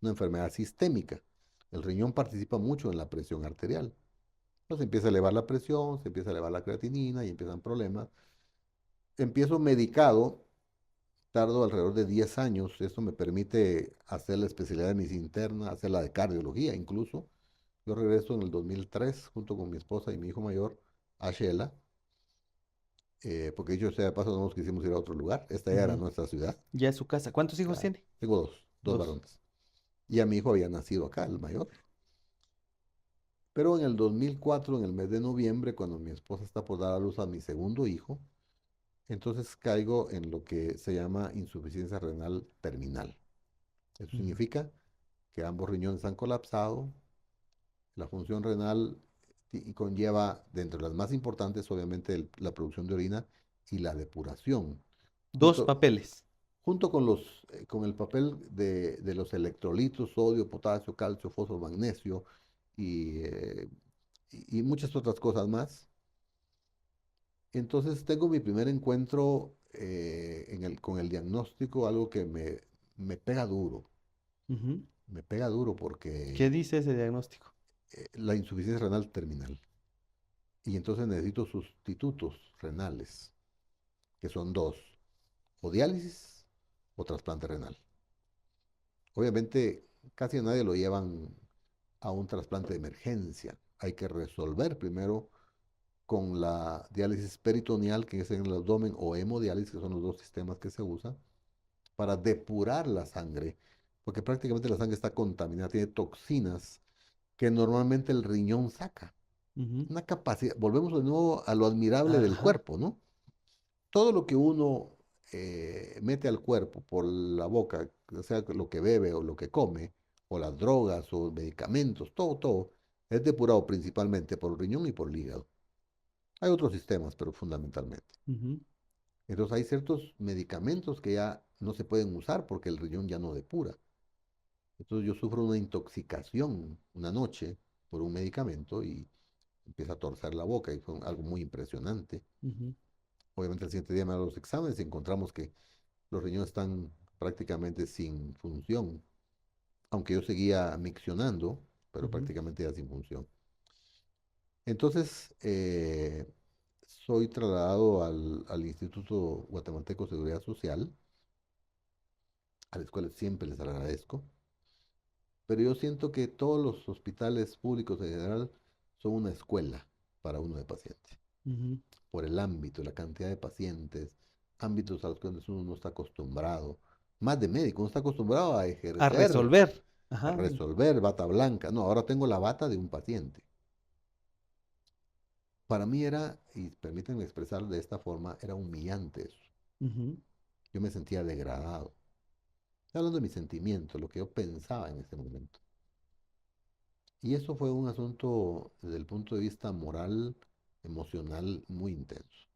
una enfermedad sistémica. El riñón participa mucho en la presión arterial. Entonces empieza a elevar la presión, se empieza a elevar la creatinina y empiezan problemas. Empiezo medicado, tardo alrededor de 10 años. Esto me permite hacer la especialidad de medicina interna, hacer la de cardiología incluso. Yo regreso en el 2003 junto con mi esposa y mi hijo mayor a Shela, porque dicho sea de paso, no nos quisimos ir a otro lugar. Esta ya era
Ujú.
nuestra ciudad.
Ya es su casa. ¿Cuántos hijos
Claro.
tiene?
Tengo dos
Dos.
varones. Y a mi hijo había nacido acá, el mayor. Pero en el 2004, en el mes de noviembre, cuando mi esposa está por dar a luz a mi segundo hijo, entonces caigo en lo que se llama insuficiencia renal terminal. Eso
Ujú.
significa que ambos riñones han colapsado, la función renal y conlleva, dentro de las más importantes, obviamente, la producción de orina y la depuración,
Dos
junto,
papeles.
junto con con el papel de los electrolitos, sodio, potasio, calcio, fósforo, magnesio y, eh, y muchas otras cosas más. Entonces tengo mi primer encuentro con el diagnóstico, algo que me pega duro,
Ujú.
me pega duro
¿Qué
porque
dice ese diagnóstico?
la insuficiencia renal terminal. Y entonces necesito sustitutos renales, que son dos, o diálisis o trasplante renal. Obviamente casi a nadie lo llevan a un trasplante de emergencia. Hay que resolver primero con la diálisis peritoneal, que es en el abdomen, o hemodiálisis, que son los dos sistemas que se usan, para depurar la sangre, porque prácticamente la sangre está contaminada, tiene toxinas que normalmente el riñón saca.
Ujú.
Una capacidad, volvemos de nuevo a lo admirable del
Ajá.
cuerpo, ¿no? Todo lo que uno mete al cuerpo por la boca, o sea lo que bebe o lo que come, o las drogas o medicamentos, todo, es depurado principalmente por el riñón y por el hígado. Hay otros sistemas, pero fundamentalmente.
Ujú.
Entonces hay ciertos medicamentos que ya no se pueden usar porque el riñón ya no depura. Entonces yo sufro una intoxicación una noche por un medicamento y empieza a torcer la boca y fue algo muy impresionante.
Ujú.
Obviamente el siguiente día me hago los exámenes y encontramos que los riñones están prácticamente sin función, aunque yo seguía miccionando, pero
Ujú.
prácticamente ya sin función. Entonces, soy trasladado al Instituto Guatemalteco de Seguridad Social, a la escuela siempre les agradezco. pero yo siento que todos los hospitales públicos en general son una escuela para uno de paciente,
Ujú.
por el ámbito, la cantidad de pacientes, ámbitos a los que uno no está acostumbrado, más de médico, uno está acostumbrado a
A
ejercer,
resolver.
a
Ajá.
resolver, bata blanca. No, ahora tengo la bata de un paciente. Para mí era, y permítanme expresarlo de esta forma, era humillante eso.
Ujú,
Yo me sentía degradado. Estoy hablando de mis sentimientos, lo que yo pensaba en ese momento. Y eso fue un asunto desde el punto de vista moral, emocional, muy intenso.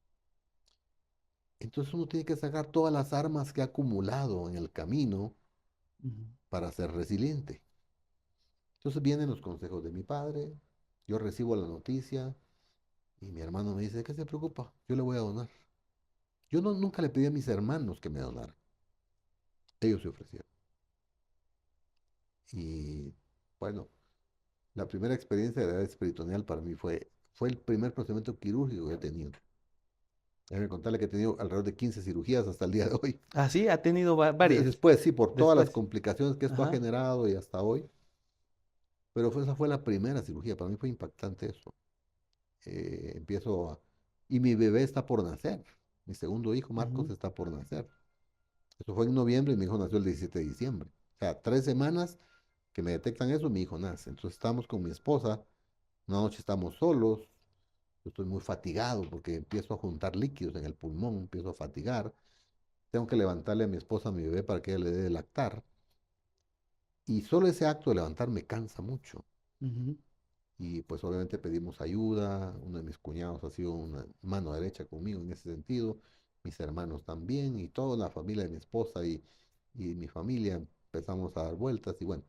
Entonces uno tiene que sacar todas las armas que ha acumulado en el camino
ujú.
para ser resiliente. Entonces vienen los consejos de mi padre, yo recibo la noticia y mi hermano me dice, ¿qué se preocupa? Yo le voy a donar. Yo no, nunca le pedí a mis hermanos que me donaran. Ellos se ofrecieron. Y bueno, la primera experiencia de edad espiritual para mí fue el primer procedimiento quirúrgico que he tenido. Déjame contarle que he tenido alrededor de 15 cirugías hasta el día de hoy.
Ah, sí, ha tenido varias
Después, sí, por todas las
después.
complicaciones que esto ha
Ajá.
generado y hasta hoy. Pero esa fue la primera cirugía. Para mí fue impactante eso. Empiezo a... Y mi bebé está por nacer. Mi segundo hijo, Marcos,
Ujú,
está por nacer. Eso fue en noviembre y mi hijo nació el 17 de diciembre. O sea, 3 semanas que me detectan eso, mi hijo nace. Entonces estamos con mi esposa. Una noche estamos solos. Yo estoy muy fatigado porque empiezo a juntar líquidos en el pulmón, empiezo a fatigar. Tengo que levantarle a mi esposa, a mi bebé, para que ella le dé de lactar. Y solo ese acto de levantar me cansa mucho.
ujú.
Y pues obviamente pedimos ayuda. Uno de mis cuñados ha sido una mano derecha conmigo en ese sentido. Mis hermanos también y toda la familia de mi esposa y mi familia empezamos a dar vueltas. Y bueno,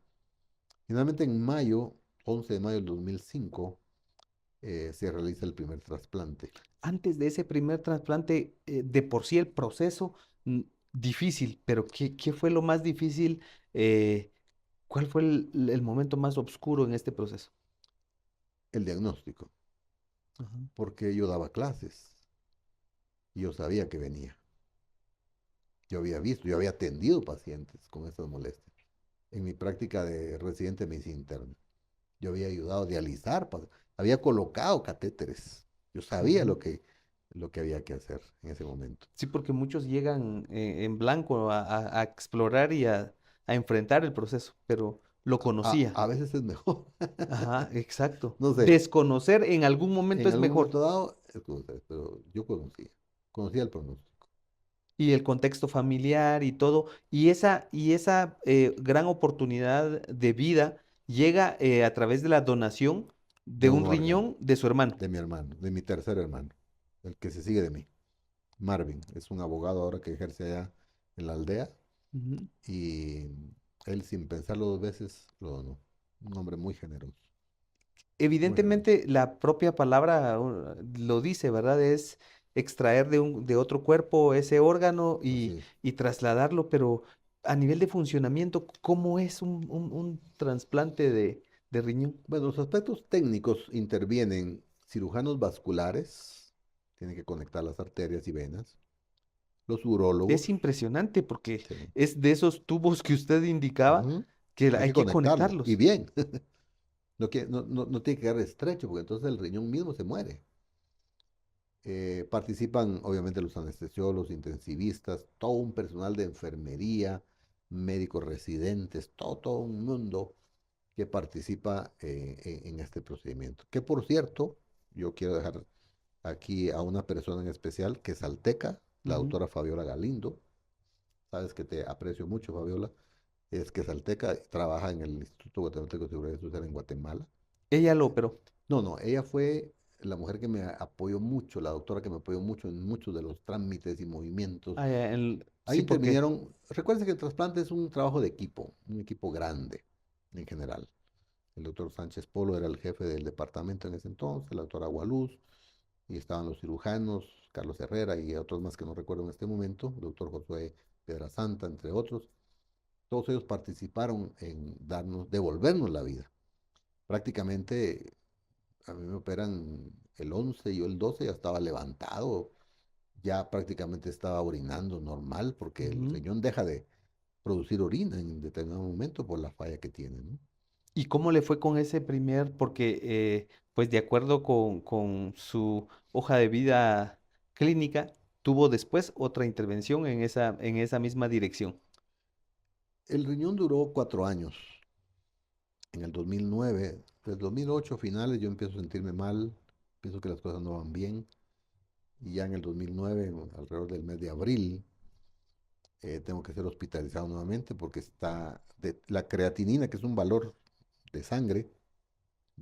finalmente en mayo, 11 de mayo del 2005, se realiza el primer trasplante.
Antes de ese primer trasplante, de por sí el proceso difícil, pero ¿qué fue lo más difícil? eh, ¿Cuál fue el momento más oscuro en este proceso?
El diagnóstico,
Ajá.
porque yo daba clases y yo sabía que venía. Yo había visto, yo había atendido pacientes con estas molestias en mi práctica de residente de medicina interna. Yo había ayudado a dializar, había colocado catéteres. Yo sabía
Ujú.
lo que había que hacer en ese momento.
Sí, porque muchos llegan en blanco a explorar y a enfrentar el proceso, pero lo conocía.
A veces es mejor.
Ajá, exacto.
No sé,
Desconocer en algún momento
en
es
algún
mejor.
momento dado, pero yo conocía el pronóstico.
Y el contexto familiar y todo, y esa gran oportunidad de vida llega a través de la donación de
De un
un
órgano,
riñón de su hermano.
de mi hermano, de mi tercer hermano, el que se sigue de mí. Marvin, es un abogado ahora que ejerce allá en la aldea
Ujú.
y él sin pensarlo dos veces lo donó. Un hombre muy generoso, muy generoso.
Evidentemente, la propia palabra lo dice, ¿verdad? Es extraer de otro cuerpo ese órgano
Así es.
y trasladarlo, pero a nivel de funcionamiento, ¿cómo es un trasplante de riñón?
Bueno, los aspectos técnicos intervienen cirujanos vasculares, tienen que conectar las arterias y venas, los urólogos,
Es impresionante porque
sí,
es de esos tubos que usted indicaba
ujú,
que
hay
hay
que
que
conectarlos y
conectarlos.
bien, no tiene que quedar estrecho porque entonces el riñón mismo se muere. Participan obviamente los anestesiólogos, intensivistas, todo un personal de enfermería, médicos residentes, todo un mundo que participa en este procedimiento. Que por cierto, yo quiero dejar aquí a una persona en especial que es alteca, la
Ujú.
doctora Fabiola Galindo. Sabes que te aprecio mucho, Fabiola. Es que es alteca, trabaja en el Instituto Guatemalteco de Seguridad Social en Guatemala.
Ella lo operó.
No, no, ella fue la mujer que me apoyó mucho, la doctora que me apoyó mucho en muchos de los trámites y movimientos.
Ah, ya,
Ahí
sí, porque
intervinieron, recuerden que el trasplante es un trabajo de equipo, un equipo grande en general. El doctor Sánchez Polo era el jefe del departamento en ese entonces, la doctora Agualuz, y estaban los cirujanos, Carlos Herrera y otros más que no recuerdo en este momento, el doctor Josué Piedrasanta, entre otros. Todos ellos participaron en devolvernos la vida. Prácticamente a mí me operan el 11, yo el 12 ya estaba levantado, ya prácticamente estaba orinando normal porque el
ujú,
riñón deja de producir orina en determinado momento por la falla que tiene, ¿no?
¿Y cómo le fue con ese primer? Porque, pues de acuerdo con su hoja de vida clínica, tuvo después otra intervención en esa misma dirección.
El riñón duró 4 años. En el 2009, del 2008 finales, yo empiezo a sentirme mal, pienso que las cosas no van bien. Y ya en el 2009, alrededor del mes de abril, tengo que ser hospitalizado nuevamente porque la creatinina, que es un valor de sangre,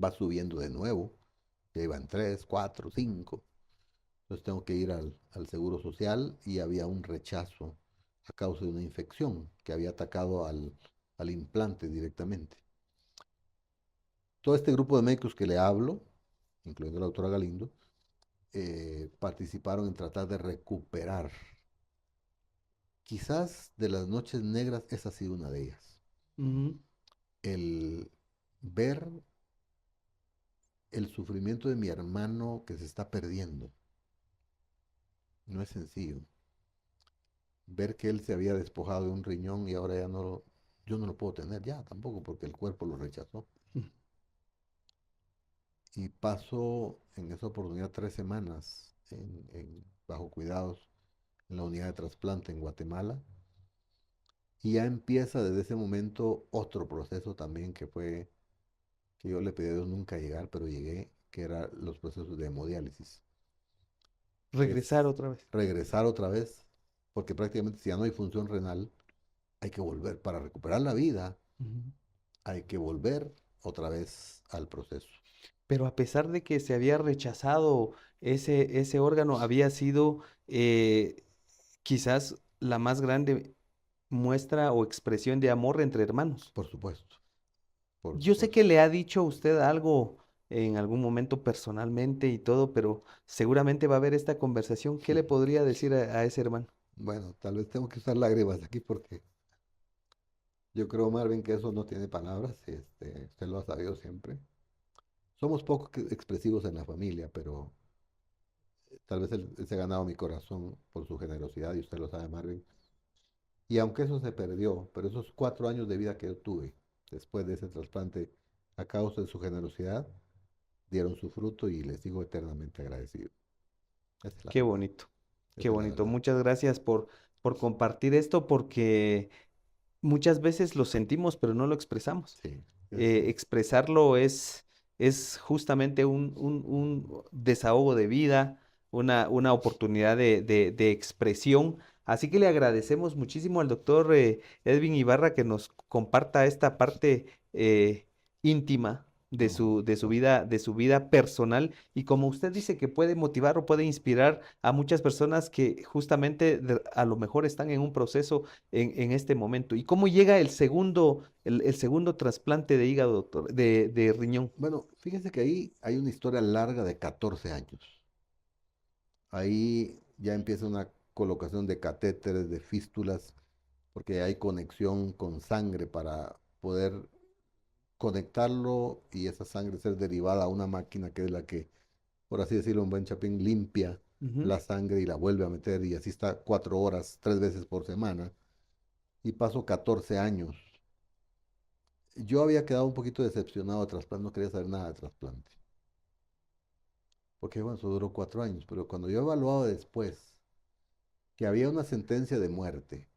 va subiendo de nuevo. Ya iban 3, 4, 5. Entonces tengo que ir al Seguro Social y había un rechazo a causa de una infección que había atacado al implante directamente. Todo este grupo de médicos que le hablo, incluyendo la doctora Galindo, participaron en tratar de recuperar. Quizás de las noches negras esa ha sido una de ellas.
Ujú.
El ver el sufrimiento de mi hermano que se está perdiendo. No es sencillo. Ver que él se había despojado de un riñón y ahora ya no, yo no lo puedo tener ya tampoco porque el cuerpo lo rechazó. Y paso en esa oportunidad 3 semanas bajo cuidados en la unidad de trasplante en Guatemala. Y ya empieza desde ese momento otro proceso también que fue que yo le pedí a Dios nunca llegar, pero llegué, que eran los procesos de hemodiálisis, que
Regresar
es
otra vez.
regresar otra vez, porque prácticamente si ya no hay función renal, hay que volver para recuperar la vida,
Ujú.
hay que volver otra vez al proceso.
Pero a pesar de que se había rechazado ese órgano, había sido quizás la más grande muestra o expresión de amor entre hermanos.
Por supuesto, por
Yo sé
supuesto.
que le ha dicho usted algo en algún momento personalmente y todo, pero seguramente va a haber esta conversación. ¿Qué le podría decir a ese hermano?
Bueno, tal vez tengo que usar lágrimas aquí porque yo creo, Marvin, que eso no tiene palabras, usted lo ha sabido siempre. Somos poco expresivos en la familia, pero tal vez él se ha ganado mi corazón por su generosidad y usted lo sabe, Marvin. Y aunque eso se perdió, pero esos 4 años de vida que yo tuve después de ese trasplante a causa de su generosidad, dieron su fruto y les sigo eternamente agradecido. Esa es la
Qué
verdad,
bonito, qué
esa es la
bonito.
verdad.
Muchas gracias por compartir esto porque muchas veces lo sentimos, pero no lo expresamos.
Sí, es,
Expresarlo es justamente un desahogo de vida, una oportunidad de expresión. Así que le agradecemos muchísimo al doctor Edwin Ibarra que nos comparta esta parte íntima
no, por
de su vida personal y como usted dice que puede motivar o puede inspirar a muchas personas que justamente a lo mejor están en un proceso en este momento. ¿Y cómo llega el segundo trasplante de hígado, doctor, de riñón?
Bueno, fíjese que ahí hay una historia larga de 14 años. Ahí ya empieza una colocación de catéteres, de fístulas, porque hay conexión con sangre para poder conectarlo y esa sangre ser derivada a una máquina que es la que, por así decirlo, un buen chapín limpia
Ujú.
la sangre y la vuelve a meter y así está 4 horas, 3 veces por semana. Y paso 14 años. Yo había quedado un poquito decepcionado de trasplante, no quería saber nada de trasplante. Porque bueno, eso duró 4 años, pero cuando yo he evaluado después que había una sentencia de muerte,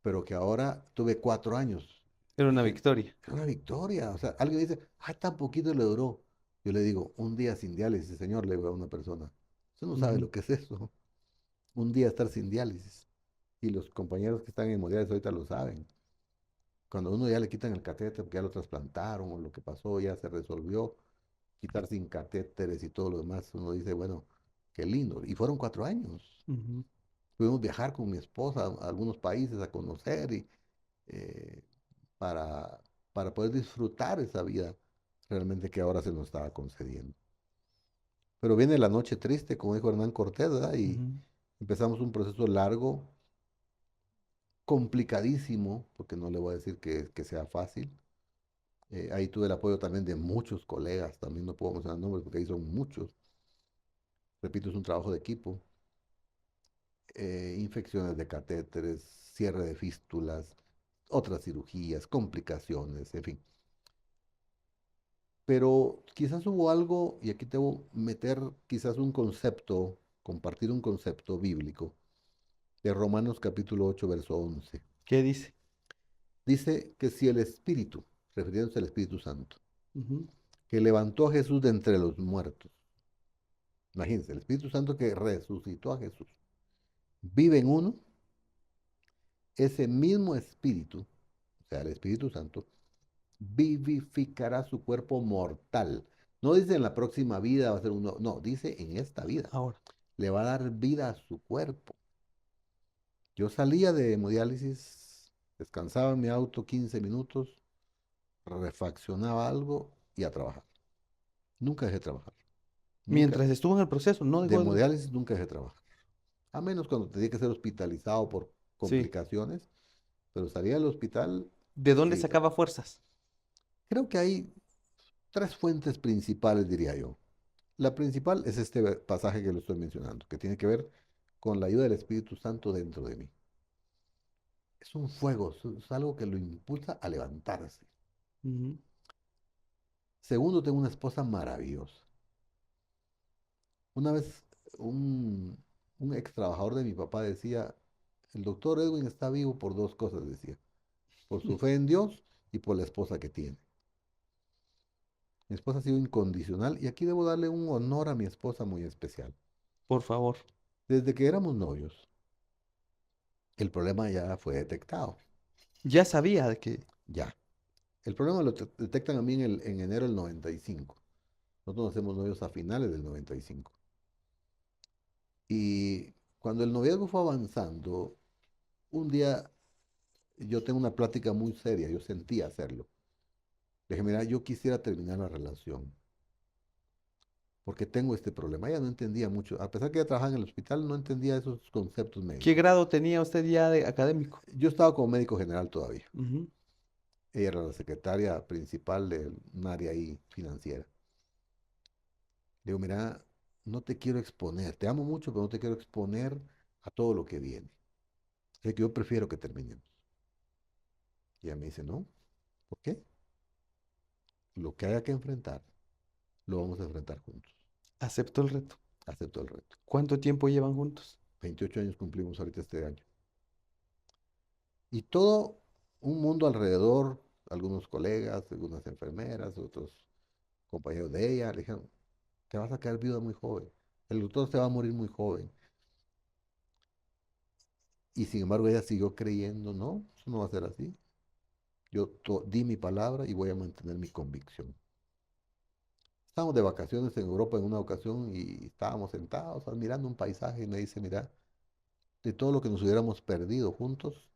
pero que ahora tuve 4 años,
Era una
dije,
victoria.
es una victoria. O sea, alguien dice, ay, tan poquito le duró. Yo le digo, un día sin diálisis, señor, le digo a una persona. Usted no sabe
Ujú,
lo que es eso. Un día estar sin diálisis. Y los compañeros que están en hemodiálisis ahorita lo saben. Cuando a uno ya le quitan el catéter porque ya lo trasplantaron o lo que pasó ya se resolvió, quitar sin catéteres y todo lo demás, uno dice, bueno, qué lindo. Y fueron 4 años.
ujú.
Pudimos viajar con mi esposa a algunos países a conocer y eh, para, para poder disfrutar esa vida realmente que ahora se nos estaba concediendo. Pero viene la noche triste, como dijo Hernán Cortés, ¿verdad? Y
Ujú.
empezamos un proceso largo, complicadísimo, porque no le voy a decir que sea fácil. Ahí tuve el apoyo también de muchos colegas, también no puedo mencionar nombres porque ahí son muchos. Repito, es un trabajo de equipo. Infecciones de catéteres, cierre de fístulas, otras cirugías, complicaciones, en fin. Pero quizás hubo algo, y aquí te voy a meter quizás un concepto, compartir un concepto bíblico de Romanos capítulo 8 verso 11.
¿Qué dice?
Dice que si el Espíritu, refiriéndose al Espíritu Santo,
Ujú.
que levantó a Jesús de entre los muertos, imagínense, el Espíritu Santo que resucitó a Jesús, vive en uno, ese mismo Espíritu, o sea, el Espíritu Santo, vivificará su cuerpo mortal. No dice en la próxima vida va a ser uno, no, dice en esta vida.
Ahora.
Le va a dar vida a su cuerpo. Yo salía de hemodiálisis, descansaba en mi auto 15 minutos, refaccionaba algo y a trabajar. Nunca dejé de trabajar. Nunca.
Mientras estuvo en el proceso, no
De
dejó de...
hemodiálisis nunca dejé de trabajar. A menos cuando tenía que ser hospitalizado por
Sí.
complicaciones, pero salía del hospital
¿De
y
dónde
seguí
sacaba
trabajando.
fuerzas?
Creo que hay tres fuentes principales, diría yo. La principal es este pasaje que lo estoy mencionando, que tiene que ver con la ayuda del Espíritu Santo dentro de mí. Es un fuego, es algo que lo impulsa a levantarse.
Ujú.
Segundo, tengo una esposa maravillosa. Una vez un, un ex trabajador de mi papá decía, el doctor Edwin está vivo por dos cosas, decía, por su fe en Dios y por la esposa que tiene. Mi esposa ha sido incondicional y aquí debo darle un honor a mi esposa muy especial.
Por favor.
Desde que éramos novios, el problema ya fue detectado,
Ya sabía de que...
ya. El problema lo detectan a mí en enero del 95. Nosotros nos hacemos novios a finales del 95. Y cuando el noviazgo fue avanzando, un día yo tengo una plática muy seria, yo sentía hacerlo. Le dije, mira, yo quisiera terminar la relación porque tengo este problema. Ella no entendía mucho, a pesar que ella trabajaba en el hospital, no entendía esos conceptos
¿Qué
médicos.
grado tenía usted ya de académico?
Yo estaba como médico general todavía.
Ujú.
Ella era la secretaria principal de un área ahí financiera. Le digo, mira, no te quiero exponer, te amo mucho, pero no te quiero exponer a todo lo que viene. Así que yo prefiero que terminemos. Y ella me dice, no, ¿por qué? Lo que haya que enfrentar, lo vamos a enfrentar juntos.
Aceptó el reto.
Acepto el reto.
¿Cuánto tiempo llevan juntos?
28 años cumplimos ahorita este año. Y todo un mundo alrededor, algunos colegas, algunas enfermeras, otros compañeros de ella, le dijeron, te vas a quedar viuda muy joven. El doctor se va a morir muy joven. Y sin embargo ella siguió creyendo, no, eso no va a ser así. Yo di mi palabra y voy a mantener mi convicción. Estábamos de vacaciones en Europa en una ocasión y estábamos sentados admirando un paisaje y me dice, mira, de todo lo que nos hubiéramos perdido juntos,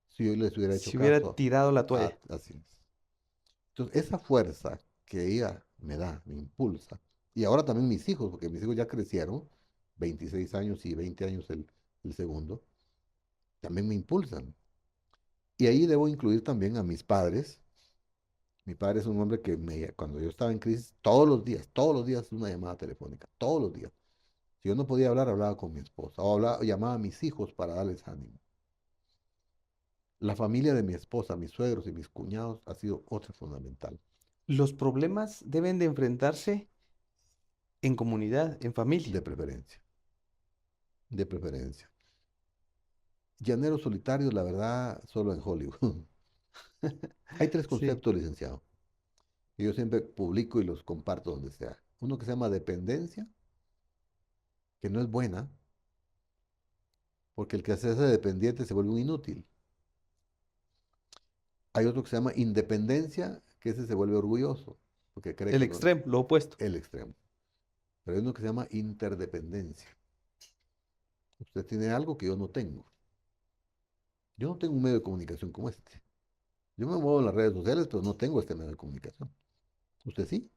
si yo les hubiera hecho
Si hubiera
caso,
tirado la toalla.
así es. Entonces, esa fuerza que ella me da, me impulsa, y ahora también mis hijos, porque mis hijos ya crecieron, 26 años y 20 años el segundo, también me impulsan. Y ahí debo incluir también a mis padres. Mi padre es un hombre que cuando yo estaba en crisis, todos los días una llamada telefónica, todos los días. Si yo no podía hablar, hablaba con mi esposa o llamaba a mis hijos para darles ánimo. La familia de mi esposa, mis suegros y mis cuñados ha sido otra fundamental,
Los problemas deben de enfrentarse en comunidad, en familia.
de preferencia, de preferencia. Llanero solitario, la verdad, solo en Hollywood. Hay tres
Sí.
conceptos, licenciado, que yo siempre publico y los comparto donde sea. Uno que se llama dependencia, que no es buena, porque el que se hace dependiente se vuelve un inútil. Hay otro que se llama independencia, que ese se vuelve orgulloso, porque cree
El
que no,
extremo, lo opuesto.
el extremo. Pero hay uno que se llama interdependencia. Usted tiene algo que yo no tengo. Yo no tengo un medio de comunicación como este. Yo me muevo en las redes sociales, pero no tengo este medio de comunicación. Usted sí.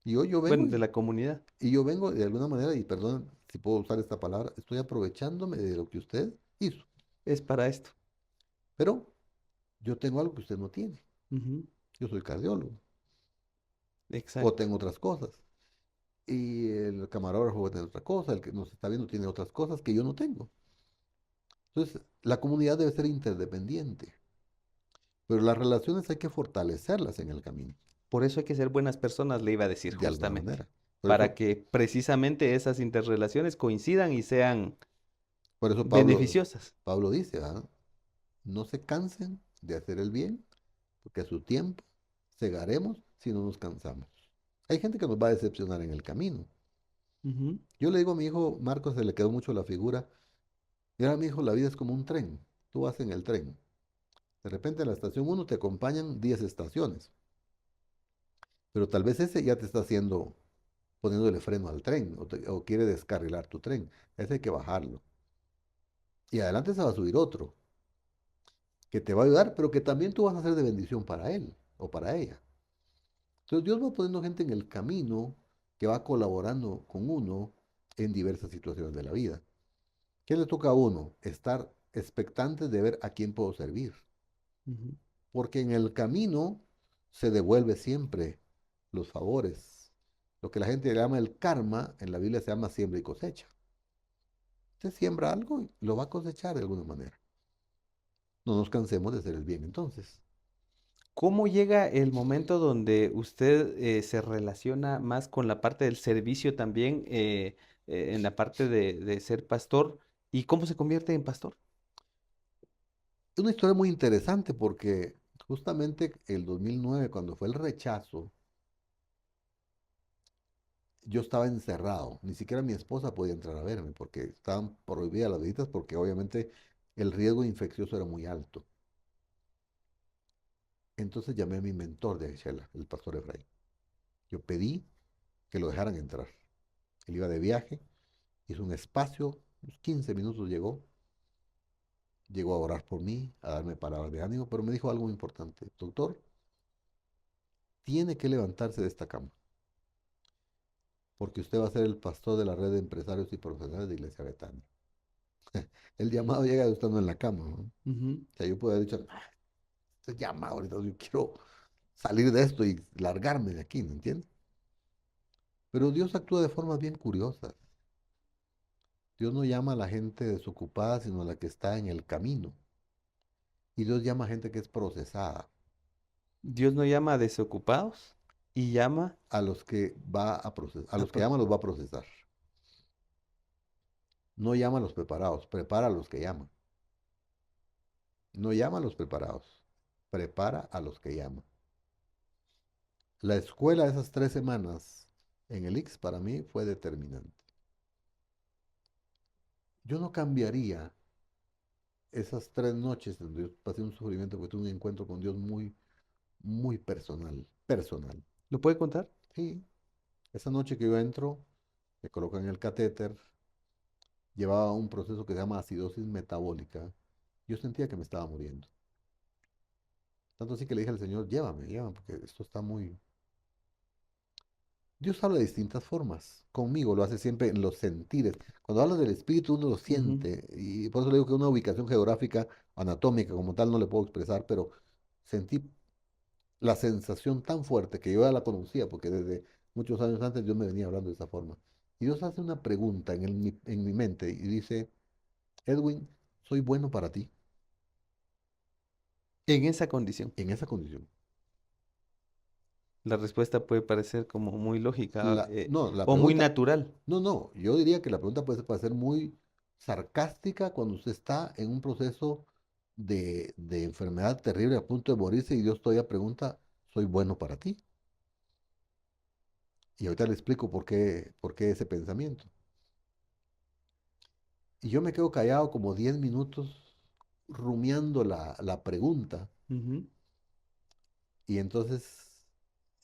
Y hoy yo vengo
Bueno, de la comunidad.
y yo vengo de alguna manera, y perdón si puedo usar esta palabra, estoy aprovechándome de lo que usted hizo.
Es para esto.
Pero yo tengo algo que usted no tiene.
Ujú.
Yo soy cardiólogo o
Exacto.
tengo otras cosas. Y el camarógrafo tiene otra cosa, el que nos está viendo tiene otras cosas que yo no tengo. Entonces, la comunidad debe ser interdependiente, pero las relaciones hay que fortalecerlas en el camino.
Por eso hay que ser buenas personas, le iba a decir
de alguna
justamente,
manera. Por
para
eso,
que precisamente esas interrelaciones coincidan y sean
por eso
beneficiosas.
Pablo dice, ¿ah? No se cansen de hacer el bien, porque a su tiempo segaremos si no nos cansamos. Hay gente que nos va a decepcionar en el camino.
Ujú.
Yo le digo a mi hijo, Marcos, se le quedó mucho la figura. Mira, mi hijo, la vida es como un tren. Tú vas en el tren. De repente en la estación uno te acompañan 10 estaciones, pero tal vez ese ya te está haciendo, poniéndole freno al tren o quiere descarrilar tu tren. Ese hay que bajarlo. Y adelante se va a subir otro que te va a ayudar, pero que también tú vas a ser de bendición para él o para ella. Entonces Dios va poniendo gente en el camino que va colaborando con uno en diversas situaciones de la vida. ¿Qué le toca a uno? Estar expectantes de ver a quién puedo servir.
Ujú.
Porque en el camino se devuelve siempre los favores. Lo que la gente llama el karma, en la Biblia se llama siembra y cosecha. Usted siembra algo y lo va a cosechar de alguna manera. No nos cansemos de hacer el bien entonces.
¿Cómo llega el momento donde usted se relaciona más con la parte del servicio también, en la parte de ser pastor? ¿Y cómo se convierte en pastor?
Es una historia muy interesante porque justamente el 2009, cuando fue el rechazo, yo estaba encerrado. Ni siquiera mi esposa podía entrar a verme porque estaban prohibidas las visitas porque obviamente el riesgo infeccioso era muy alto. Entonces llamé a mi mentor de Shela, el pastor Efraín. Yo pedí que lo dejaran entrar. Él iba de viaje, hizo un espacio, unos 15 minutos llegó a orar por mí, a darme palabras de ánimo, pero me dijo algo muy importante. Doctor, tiene que levantarse de esta cama, porque usted va a ser el pastor de la red de empresarios y profesionales de Iglesia Betania. El llamado llega estando en la cama, ¿no? O
Ujú.
sea, yo puedo haber dicho, este llamado ahorita, yo quiero salir de esto y largarme de aquí, ¿me entiendes? Pero Dios actúa de formas bien curiosas. Dios no llama a la gente desocupada, sino a la que está en el camino. Y Dios llama a gente que es procesada,
Dios no llama a desocupados y llama
a los que va a procesar, a
a...
los que llama los va a procesar. No llama a los preparados, prepara a los que llama. No llama a los preparados, prepara a los que llama. La escuela de esas 3 semanas en el IX para mí fue determinante. Yo no cambiaría esas 3 noches donde yo pasé un sufrimiento porque tuve un encuentro con Dios muy, muy personal, personal.
¿Lo puede contar?
Sí, esa noche que yo entro, me colocan el catéter, llevaba un proceso que se llama acidosis metabólica. Yo sentía que me estaba muriendo. Tanto así que le dije al Señor, llévame, llévame, porque esto está muy... Dios habla de distintas formas. Conmigo lo hace siempre en los sentires. Cuando habla del espíritu uno lo
Ujú.
siente. Y por eso le digo que una ubicación geográfica, anatómica como tal, no le puedo expresar, pero sentí la sensación tan fuerte que yo ya la conocía, porque desde muchos años antes Dios me venía hablando de esa forma. Y Dios hace una pregunta en mi mente y dice, Edwin, soy bueno para ti
En esa condición.
en esa condición.
La respuesta puede parecer como muy lógica,
No, la
o muy
pregunta,
natural.
no, no, yo diría que la pregunta puede ser muy sarcástica cuando usted está en un proceso de enfermedad terrible a punto de morirse y Dios todavía pregunta, ¿soy bueno para ti? Y ahorita le explico por qué ese pensamiento. Y yo me quedo callado como 10 minutos rumiando la pregunta
Ujú.
y entonces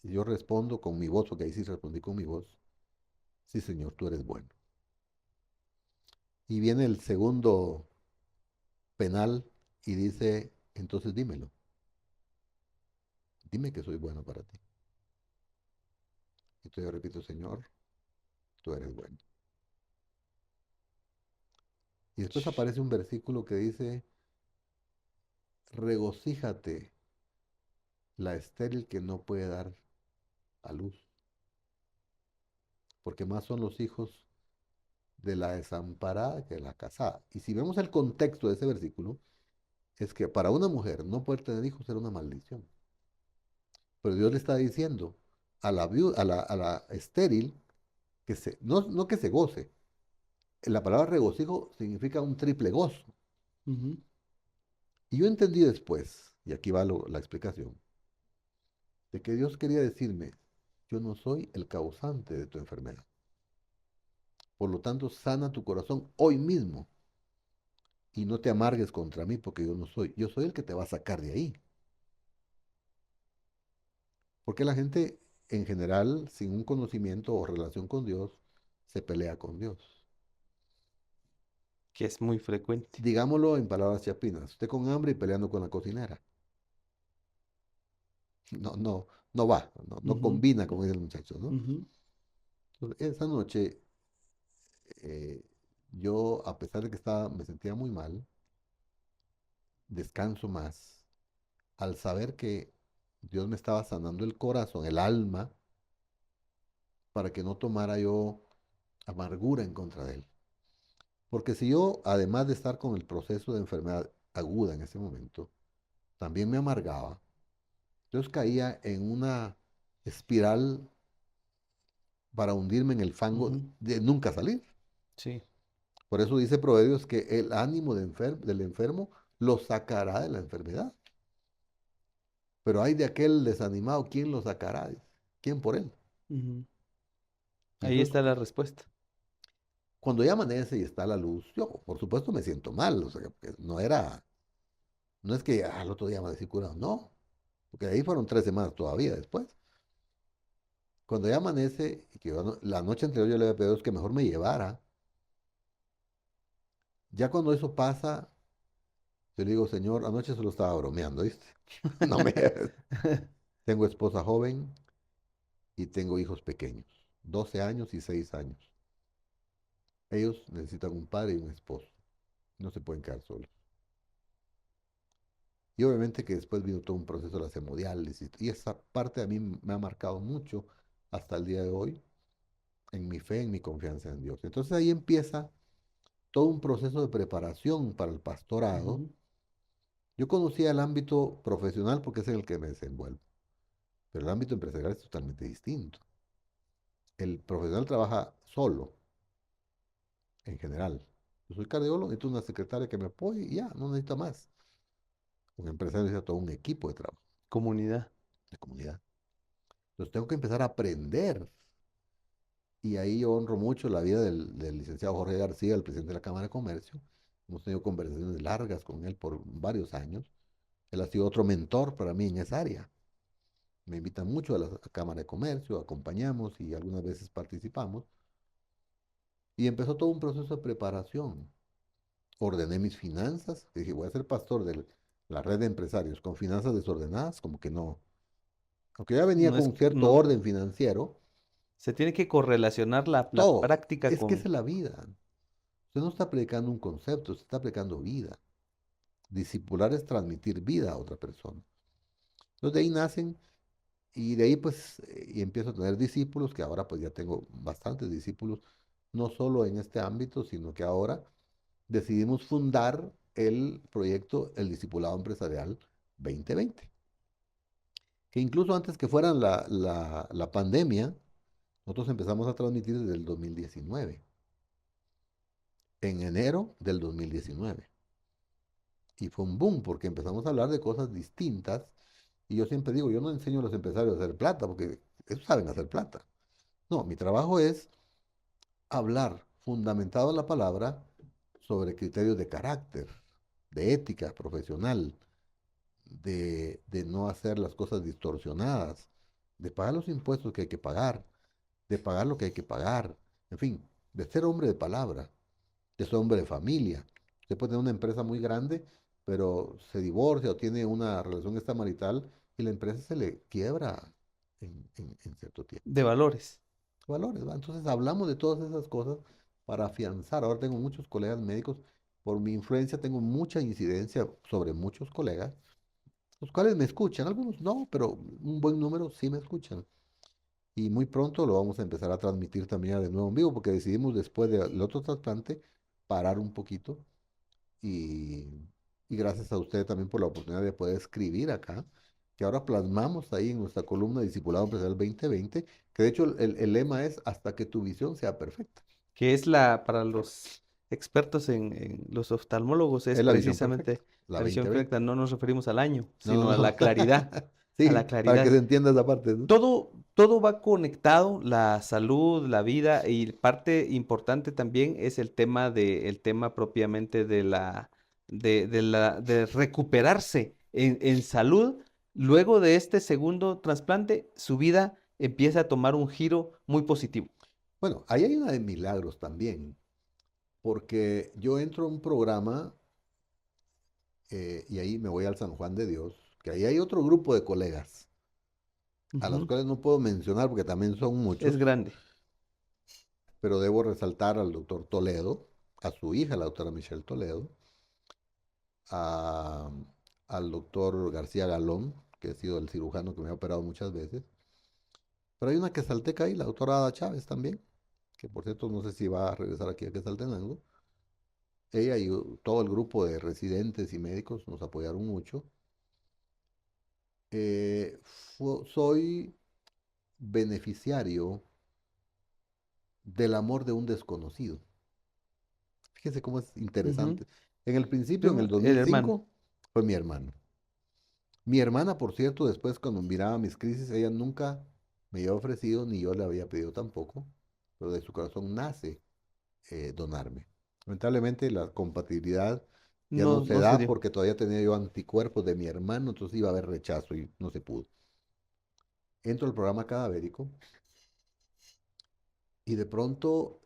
yo respondo con mi voz, porque ahí sí respondí con mi voz, sí, Señor, tú eres bueno. Y viene el segundo penal y dice, entonces dímelo, dime que soy bueno para ti. Y entonces yo repito, Señor, tú eres bueno. Y después aparece un versículo que dice, regocíjate la estéril que no puede dar a luz, porque más son los hijos de la desamparada que de la casada. Y si vemos el contexto de ese versículo, es que para una mujer no poder tener hijos era una maldición. Pero Dios le está diciendo a la, a la estéril que no que se goce. La palabra regocijo significa un triple gozo.
Ujú.
Y yo entendí después, y aquí va la explicación, de que Dios quería decirme, yo no soy el causante de tu enfermedad. Por lo tanto, sana tu corazón hoy mismo y no te amargues contra mí porque yo no soy. Yo soy el que te va a sacar de ahí. Porque la gente en general, sin un conocimiento o relación con Dios, se pelea con Dios.
Que es muy frecuente.
Digámoslo en palabras chapinas, usted con hambre y peleando con la cocinera. No va, no
Ujú,
combina, como dice el muchacho, ¿no?
ujú,
Entonces, esa noche, eh, yo, a pesar de que me sentía muy mal, descanso más al saber que Dios me estaba sanando el corazón, el alma, para que no tomara yo amargura en contra de él. Porque si yo, además de estar con el proceso de enfermedad aguda en ese momento, también me amargaba, entonces caía en una espiral para hundirme en el fango
ujú.
de nunca salir.
Sí.
Por eso dice Proverbios que el ánimo del enfermo lo sacará de la enfermedad. Pero hay de aquel desanimado, ¿quién lo sacará? ¿Quién por él?
Ujú.
Y
Ahí
entonces,
está la respuesta.
cuando ya amanece y está la luz, yo, por supuesto, me siento mal. O sea, que no es que al otro día amanecí curado, no. Porque ahí fueron 3 semanas todavía después. Cuando ya amanece, y que la noche anterior yo le había pedido a Dios que mejor me llevara. Ya cuando eso pasa, yo le digo, Señor, anoche solo estaba bromeando, ¿viste? No me lleves. Tengo esposa joven y tengo hijos pequeños, 12 años y 6 años. Ellos necesitan un padre y un esposo. No se pueden quedar solos. Y obviamente que después vino todo un proceso de las hemodiálisis. Y esa parte a mí me ha marcado mucho hasta el día de hoy en mi fe, en mi confianza en Dios. Entonces ahí empieza todo un proceso de preparación para el pastorado.
Ujú.
Yo conocía el ámbito profesional porque es en el que me desenvuelvo, pero el ámbito empresarial es totalmente distinto. El profesional trabaja solo, en general. Yo soy cardiólogo, necesito una secretaria que me apoye y ya, no necesito más. Un empresario necesita todo un equipo de trabajo,
Comunidad.
de comunidad. Entonces tengo que empezar a aprender. Y ahí yo honro mucho la vida del licenciado Jorge García, el presidente de la Cámara de Comercio. Hemos tenido conversaciones largas con él por varios años. Él ha sido otro mentor para mí en esa área. Me invita mucho a la Cámara de Comercio, acompañamos y algunas veces participamos. Y empezó todo un proceso de preparación. Ordené mis finanzas, dije, voy a ser pastor de la red de empresarios con finanzas desordenadas, como que no. Aunque ya venía
No
con
es,
un cierto
no,
orden financiero,
se tiene que correlacionar la
todo,
práctica
es que esa
con...
es la vida. Usted no está predicando un concepto, usted está predicando vida. Discipular es transmitir vida a otra persona. Entonces de ahí nacen y de ahí pues y empiezo a tener discípulos, que ahora pues ya tengo bastantes discípulos, no solo en este ámbito, sino que ahora decidimos fundar el proyecto El Discipulado Empresarial 2020, que incluso antes que fuera la pandemia, nosotros empezamos a transmitir desde el 2019, en enero del 2019. Y fue un boom porque empezamos a hablar de cosas distintas. Y yo siempre digo, yo no enseño a los empresarios a hacer plata porque ellos saben hacer plata. No, mi trabajo es hablar fundamentado en la palabra sobre criterios de carácter, de ética profesional, de no hacer las cosas distorsionadas, de pagar los impuestos que hay que pagar, de pagar lo que hay que pagar, en fin, de ser hombre de palabra, de ser hombre de familia. Usted puede tener una empresa muy grande, pero se divorcia o tiene una relación extramarital y la empresa se le quiebra en cierto tiempo.
de valores.
Valores, ¿va? Entonces hablamos de todas esas cosas para afianzar. Ahora tengo muchos colegas médicos, por mi influencia tengo mucha incidencia sobre muchos colegas, los cuales me escuchan, algunos no, pero un buen número sí me escuchan. Y muy pronto lo vamos a empezar a transmitir también de nuevo en vivo, porque decidimos después del otro trasplante parar un poquito y, y gracias a usted también por la oportunidad de poder escribir acá, que ahora plasmamos ahí en nuestra columna Discipulado Empresarial 2020, que de hecho el lema es hasta que tu visión sea perfecta.
Que es para los expertos en los oftalmólogos, es
Es la visión perfecta,
precisamente
la
la visión
2020.
correcta. No nos referimos al año,
No,
sino
no,
a
no.
la claridad, a la
Sí, para que se
claridad.
entienda esa parte, ¿no?
Todo va conectado, la salud, la vida, y parte importante también es el tema propiamente de recuperarse en salud. Luego de este segundo trasplante, su vida empieza a tomar un giro muy positivo.
Bueno, ahí hay una de milagros también, porque yo entro a un programa y ahí me voy al San Juan de Dios, que ahí hay otro grupo de colegas, a los
Ujú.
cuales no puedo mencionar porque también son
Es
muchos,
grande.
pero debo resaltar al doctor Toledo, a su hija, la doctora Michelle Toledo, a- al doctor García Galón, que ha sido el cirujano que me ha operado muchas veces, pero hay una quesalteca ahí, la doctora Ada Chávez también, que por cierto no sé si va a regresar aquí a Quesaltenango. Ella y todo el grupo de residentes y médicos nos apoyaron mucho. Eh, Soy beneficiario del amor de un desconocido. Fíjense cómo es
Ujú.
interesante. En el principio, en el
El hermano.
2005, fue mi hermano. Mi hermana, por cierto, después cuando miraba mis crisis, ella nunca me había ofrecido, ni yo le había pedido tampoco, pero de su corazón nace donarme. Lamentablemente la compatibilidad ya no
No,
se
no se
da
dio.
porque todavía tenía yo anticuerpos de mi hermano, entonces iba a haber rechazo y no se pudo. Entro al programa cadavérico y de pronto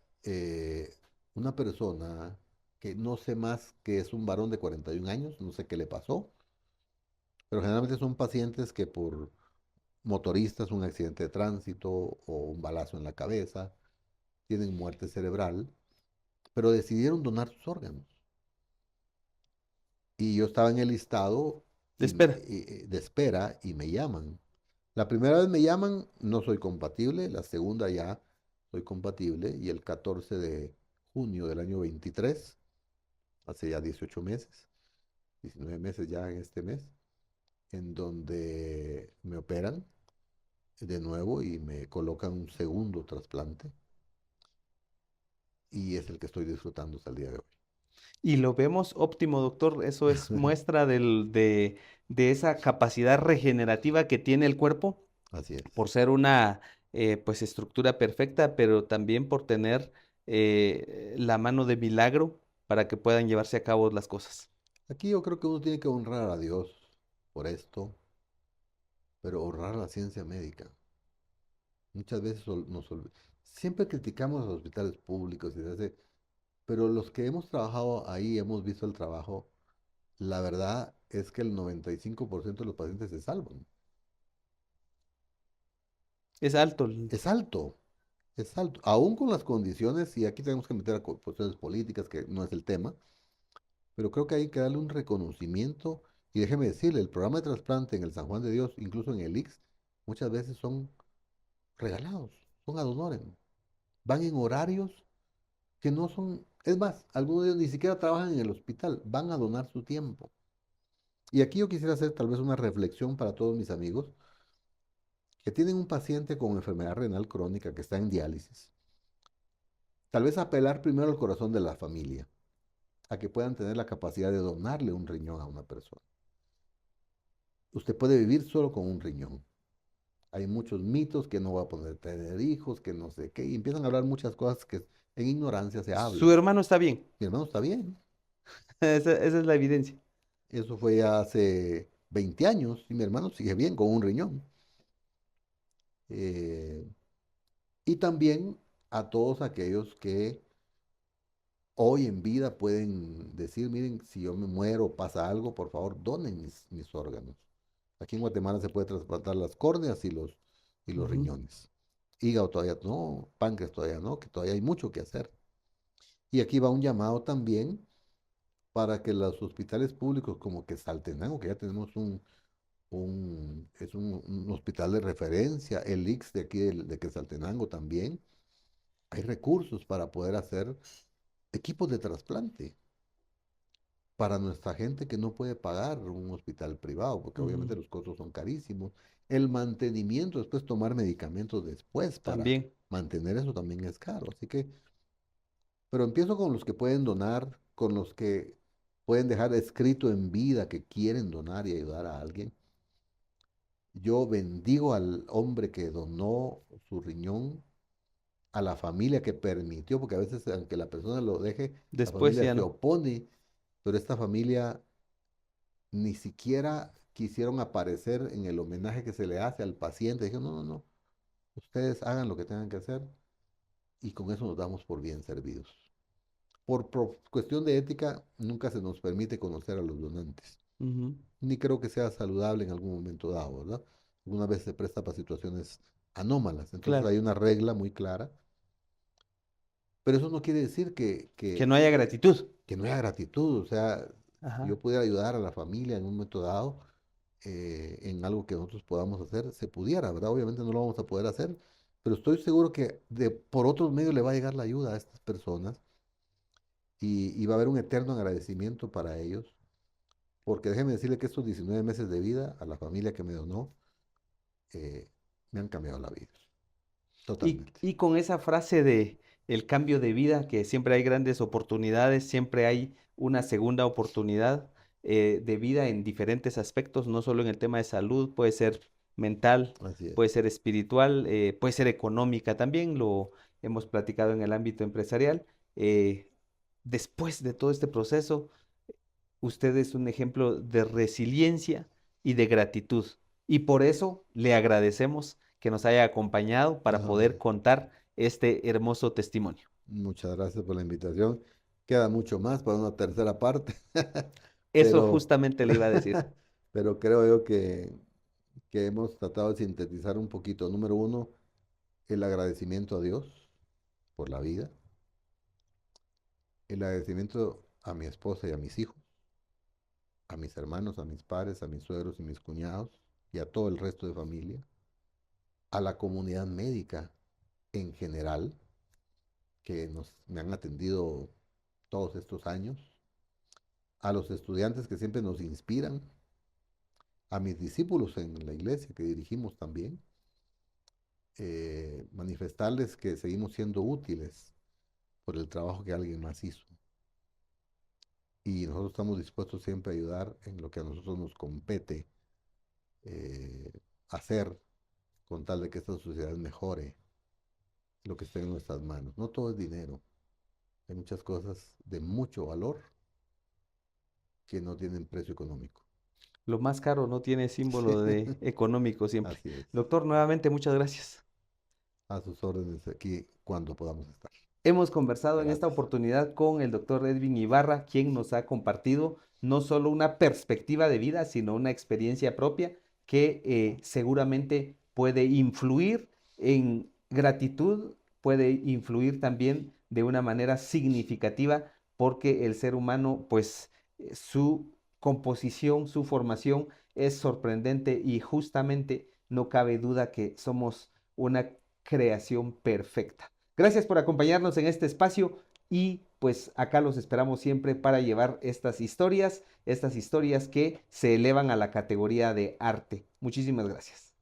una persona que no sé más que es un varón de 41 años, no sé qué le pasó, pero generalmente son pacientes que por motoristas, un accidente de tránsito o un balazo en la cabeza, tienen muerte cerebral, pero decidieron donar sus órganos. Y yo estaba en el listado
Espera.
de espera y me llaman. La primera vez me llaman, no soy compatible, la segunda ya soy compatible y el 14 de junio del año 23, hace ya 18 meses, 19 meses ya en este mes, en donde me operan de nuevo y me colocan un segundo trasplante y es el que estoy disfrutando hasta el día de hoy.
Y lo vemos óptimo, doctor. Eso es muestra de esa capacidad regenerativa que tiene el cuerpo
Así es.
por ser una pues estructura perfecta, pero también por tener la mano de milagro para que puedan llevarse a cabo las cosas.
Aquí yo creo que uno tiene que honrar a Dios por esto, pero honrar a la ciencia médica. Muchas veces siempre criticamos a los hospitales públicos y se hace, pero los que hemos trabajado ahí, hemos visto el trabajo, la verdad es que el 95% de los pacientes se salvan.
Es alto.
Es alto, es alto. Aún con las condiciones, y aquí tenemos que meter a cuestiones políticas, que no es el tema, pero creo que hay que darle un reconocimiento. Y déjeme decirle, el programa de trasplante en el San Juan de Dios, incluso en el IX, muchas veces son regalados, son ad honorem. Van en horarios que no son, es más, algunos de ellos ni siquiera trabajan en el hospital, van a donar su tiempo. Y aquí yo quisiera hacer tal vez una reflexión para todos mis amigos que tienen un paciente con enfermedad renal crónica que está en diálisis. Tal vez apelar primero al corazón de la familia, a que puedan tener la capacidad de donarle un riñón a una persona. Usted puede vivir solo con un riñón. Hay muchos mitos que no va a poder tener hijos, que no sé qué, y empiezan a hablar muchas cosas que en ignorancia se
Su
habla.
hermano está bien.
Mi hermano está bien.
Esa es la evidencia.
Eso fue hace 20 años y mi hermano sigue bien con un riñón. Eh, y también a todos aquellos que hoy en vida pueden decir, miren, si yo me muero o pasa algo, por favor, donen mis órganos. Aquí en Guatemala se puede trasplantar las córneas y los
Ujú.
riñones. Hígado todavía no, páncreas todavía no, que todavía hay mucho que hacer. Y aquí va un llamado también para que los hospitales públicos como que Saltenango, que ya tenemos un hospital de referencia, el IX de aquí de Quetzaltenango también. Hay recursos para poder hacer equipos de trasplante. para nuestra gente que no puede pagar un hospital privado, porque
Ujú.
obviamente los costos son carísimos. El mantenimiento, después tomar medicamentos después para
También.
mantener eso también es caro. Así que, pero empiezo con los que pueden donar, con los que pueden dejar escrito en vida que quieren donar y ayudar a alguien. Yo bendigo al hombre que donó su riñón, a la familia que permitió, porque a veces aunque la persona lo deje, la
Después
familia
ya
se
no.
opone, pero esta familia ni siquiera quisieron aparecer en el homenaje que se le hace al paciente. Dijeron, no, no, no, ustedes hagan lo que tengan que hacer y con eso nos damos por bien servidos. Por cuestión de ética, nunca se nos permite conocer a los donantes.
Ujú.
Ni creo que sea saludable en algún momento dado, ¿verdad? Alguna vez se presta para situaciones anómalas. Entonces
Claro.
hay una regla muy clara, pero eso no quiere decir
Que no haya gratitud.
que no haya gratitud. O sea, si
Ajá.
yo pudiera ayudar a la familia en un momento dado, en algo que nosotros podamos hacer, se pudiera, ¿verdad? Obviamente no lo vamos a poder hacer, pero estoy seguro que por otros medios le va a llegar la ayuda a estas personas y va a haber un eterno agradecimiento para ellos, porque déjeme decirle que estos 19 meses de vida a la familia que me donó, eh, me han cambiado la vida, totalmente.
Y con esa frase de el cambio de vida, que siempre hay grandes oportunidades, siempre hay una segunda oportunidad de vida en diferentes aspectos, no solo en el tema de salud, puede ser mental,
Así es,
puede ser espiritual, puede ser económica también, lo hemos platicado en el ámbito empresarial. eh, Después de todo este proceso, usted es un ejemplo de resiliencia y de gratitud. Y por eso le agradecemos que nos haya acompañado para
no,
poder contar este hermoso testimonio.
muchas gracias por la invitación. Queda mucho más para una tercera parte,
Eso
pero,
justamente le iba a decir.
pero creo yo que hemos tratado de sintetizar un poquito. Número uno, el agradecimiento a Dios por la vida, el agradecimiento a mi esposa y a mis hijos, a mis hermanos, a mis padres, a mis suegros y mis cuñados y a todo el resto de familia, a la comunidad médica en general, que me han atendido todos estos años, a los estudiantes que siempre nos inspiran, a mis discípulos en la iglesia que dirigimos también, manifestarles que seguimos siendo útiles por el trabajo que alguien más hizo. Y nosotros estamos dispuestos siempre a ayudar en lo que a nosotros nos compete eh, hacer con tal de que esta sociedad mejore lo que esté en nuestras manos. No todo es dinero. Hay muchas cosas de mucho valor que no tienen precio económico.
Lo más caro no tiene símbolo de económico siempre.
Así es.
Doctor, nuevamente muchas gracias.
A sus órdenes aquí cuando podamos estar.
Hemos conversado en esta
Gracias.
oportunidad con el doctor Edwin Ibarra, quien nos ha compartido no solo una perspectiva de vida, sino una experiencia propia que seguramente puede influir en gratitud, puede influir también de una manera significativa, porque el ser humano, pues su composición, su formación es sorprendente y justamente no cabe duda que somos una creación perfecta. Gracias por acompañarnos en este espacio y pues acá los esperamos siempre para llevar estas historias que se elevan a la categoría de arte. Muchísimas gracias.